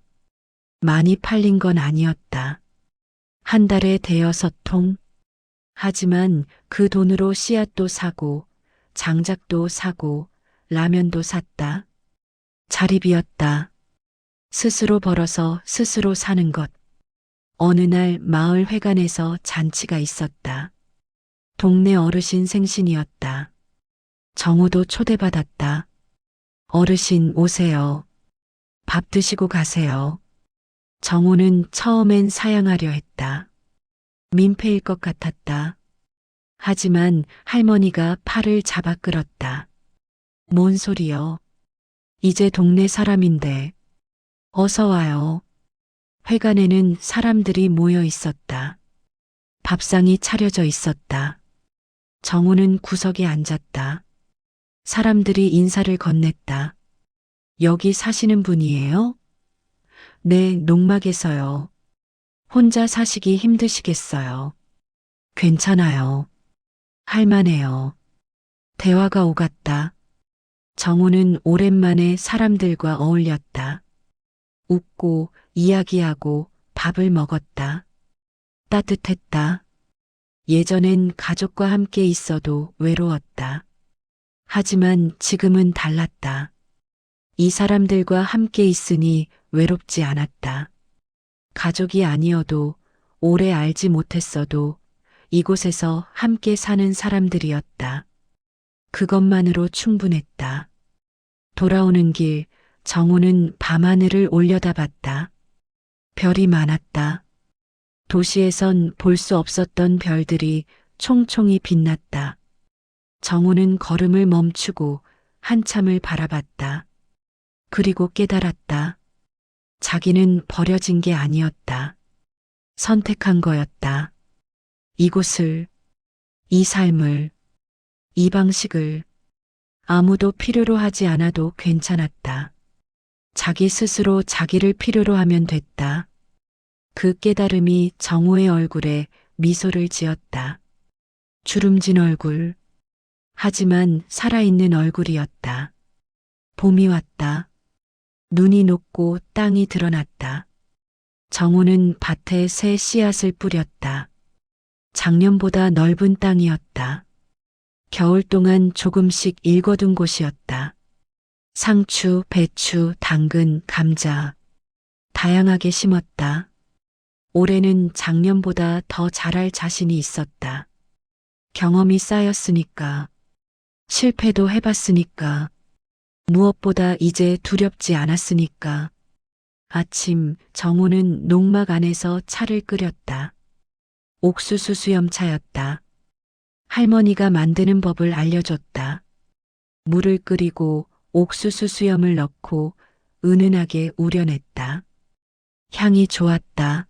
많이 팔린 건 아니었다. 한 달에 대여섯 통. 하지만 그 돈으로 씨앗도 사고, 장작도 사고, 라면도 샀다. 자립이었다. 스스로 벌어서 스스로 사는 것. 어느 날 마을 회관에서 잔치가 있었다. 동네 어르신 생신이었다. 정우도 초대받았다. 어르신 오세요. 밥 드시고 가세요. 정우는 처음엔 사양하려 했다. 민폐일 것 같았다. 하지만 할머니가 팔을 잡아 끌었다. 뭔 소리요? 이제 동네 사람인데. 어서 와요. 회관에는 사람들이 모여 있었다. 밥상이 차려져 있었다. 정우는 구석에 앉았다. 사람들이 인사를 건넸다. 여기 사시는 분이에요? 네, 농막에서요. 혼자 사시기 힘드시겠어요. 괜찮아요. 할만해요. 대화가 오갔다. 정우는 오랜만에 사람들과 어울렸다. 웃고 이야기하고 밥을 먹었다. 따뜻했다. 예전엔 가족과 함께 있어도 외로웠다. 하지만 지금은 달랐다. 이 사람들과 함께 있으니 외롭지 않았다. 가족이 아니어도 오래 알지 못했어도 이곳에서 함께 사는 사람들이었다. 그것만으로 충분했다. 돌아오는 길 정우는 밤하늘을 올려다봤다. 별이 많았다. 도시에선 볼 수 없었던 별들이 총총히 빛났다. 정우는 걸음을 멈추고 한참을 바라봤다. 그리고 깨달았다. 자기는 버려진 게 아니었다. 선택한 거였다. 이곳을, 이 삶을, 이 방식을 아무도 필요로 하지 않아도 괜찮았다. 자기 스스로 자기를 필요로 하면 됐다. 그 깨달음이 정우의 얼굴에 미소를 지었다. 주름진 얼굴. 하지만 살아있는 얼굴이었다. 봄이 왔다. 눈이 녹고 땅이 드러났다. 정우는 밭에 새 씨앗을 뿌렸다. 작년보다 넓은 땅이었다. 겨울 동안 조금씩 일궈둔 곳이었다. 상추, 배추, 당근, 감자. 다양하게 심었다. 올해는 작년보다 더 자랄 자신이 있었다. 경험이 쌓였으니까. 실패도 해봤으니까. 무엇보다 이제 두렵지 않았으니까. 아침 정우는 농막 안에서 차를 끓였다. 옥수수 수염차였다. 할머니가 만드는 법을 알려줬다. 물을 끓이고 옥수수 수염을 넣고 은은하게 우려냈다. 향이 좋았다.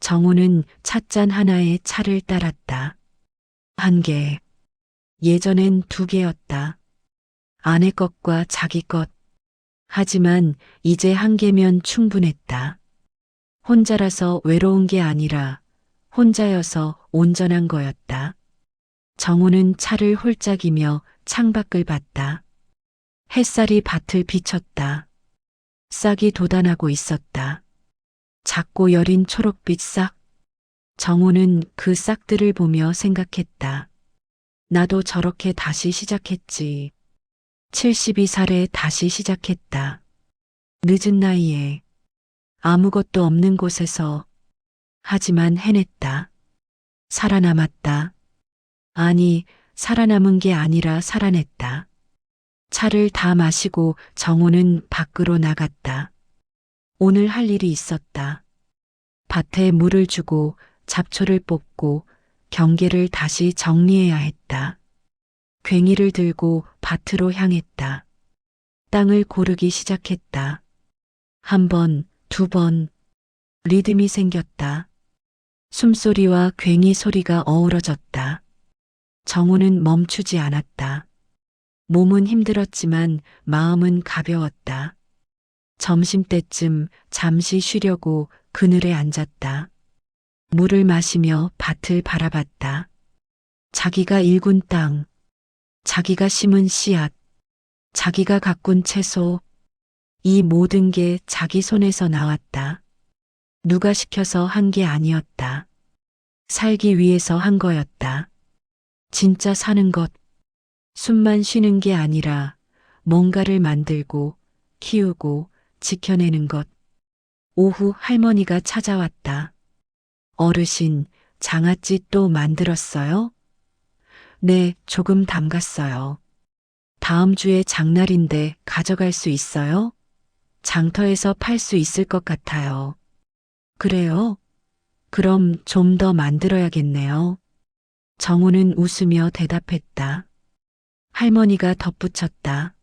정우는 찻잔 하나에 차를 따랐다. 한 개. 예전엔 두 개였다. 아내 것과 자기 것. 하지만 이제 한 개면 충분했다. 혼자라서 외로운 게 아니라 혼자여서 온전한 거였다. 정우는 차를 홀짝이며 창밖을 봤다. 햇살이 밭을 비쳤다. 싹이 돋아나고 있었다. 작고 여린 초록빛 싹. 정우는 그 싹들을 보며 생각했다. 나도 저렇게 다시 시작했지. 72살에 다시 시작했다. 늦은 나이에 아무것도 없는 곳에서 하지만 해냈다. 살아남았다. 아니, 살아남은 게 아니라 살아냈다. 차를 다 마시고 정우는 밖으로 나갔다. 오늘 할 일이 있었다. 밭에 물을 주고 잡초를 뽑고 경계를 다시 정리해야 했다. 괭이를 들고 밭으로 향했다. 땅을 고르기 시작했다. 한 번, 두 번, 리듬이 생겼다. 숨소리와 괭이 소리가 어우러졌다. 정우는 멈추지 않았다. 몸은 힘들었지만 마음은 가벼웠다. 점심때쯤 잠시 쉬려고 그늘에 앉았다. 물을 마시며 밭을 바라봤다. 자기가 일군 땅, 자기가 심은 씨앗, 자기가 가꾼 채소, 이 모든 게 자기 손에서 나왔다. 누가 시켜서 한 게 아니었다. 살기 위해서 한 거였다. 진짜 사는 것, 숨만 쉬는 게 아니라 뭔가를 만들고 키우고 지켜내는 것. 오후 할머니가 찾아왔다. 어르신, 장아찌 또 만들었어요? 네, 조금 담갔어요. 다음 주에 장날인데 가져갈 수 있어요? 장터에서 팔 수 있을 것 같아요. 그래요? 그럼 좀 더 만들어야겠네요. 정우는 웃으며 대답했다. 할머니가 덧붙였다.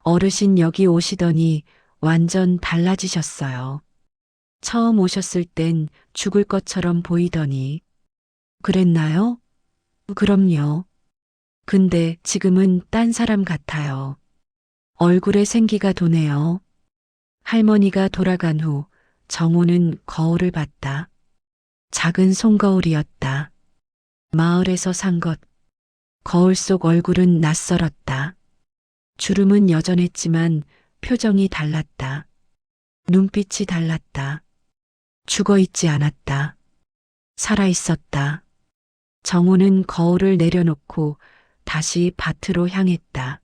어르신 여기 오시더니 완전 달라지셨어요. 처음 오셨을 땐 죽을 것처럼 보이더니. 그랬나요? 그럼요. 근데 지금은 딴 사람 같아요. 얼굴에 생기가 도네요. 할머니가 돌아간 후 정우는 거울을 봤다. 작은 손거울이었다. 마을에서 산 것. 거울 속 얼굴은 낯설었다. 주름은 여전했지만 표정이 달랐다. 눈빛이 달랐다. 죽어 있지 않았다. 살아 있었다. 정우는 거울을 내려놓고 다시 밭으로 향했다.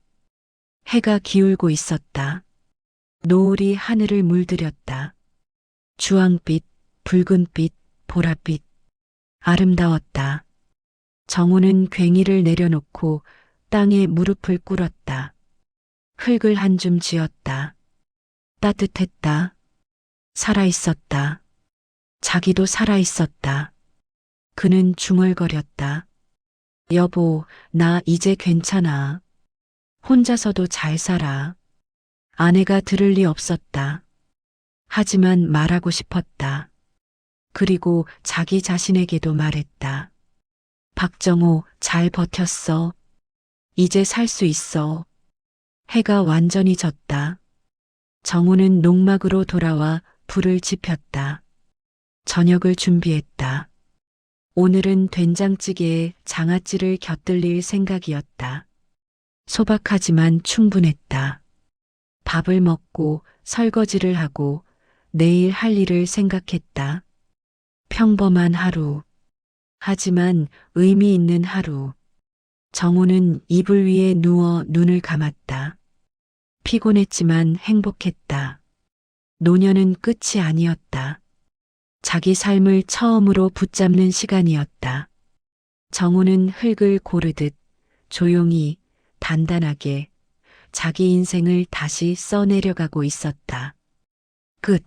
해가 기울고 있었다. 노을이 하늘을 물들였다. 주황빛, 붉은빛, 보랏빛. 아름다웠다. 정우는 괭이를 내려놓고 땅에 무릎을 꿇었다. 흙을 한 줌 쥐었다. 따뜻했다. 살아있었다. 자기도 살아있었다. 그는 중얼거렸다. 여보, 나 이제 괜찮아. 혼자서도 잘 살아. 아내가 들을 리 없었다. 하지만 말하고 싶었다. 그리고 자기 자신에게도 말했다. 박정호, 잘 버텼어. 이제 살 수 있어. 해가 완전히 졌다. 정우는 농막으로 돌아와 불을 지폈다. 저녁을 준비했다. 오늘은 된장찌개에 장아찌를 곁들일 생각이었다. 소박하지만 충분했다. 밥을 먹고 설거지를 하고 내일 할 일을 생각했다. 평범한 하루. 하지만 의미 있는 하루. 정우는 이불 위에 누워 눈을 감았다. 피곤했지만 행복했다. 노년은 끝이 아니었다. 자기 삶을 처음으로 붙잡는 시간이었다. 정우는 흙을 고르듯 조용히 단단하게 자기 인생을 다시 써내려가고 있었다. 끝.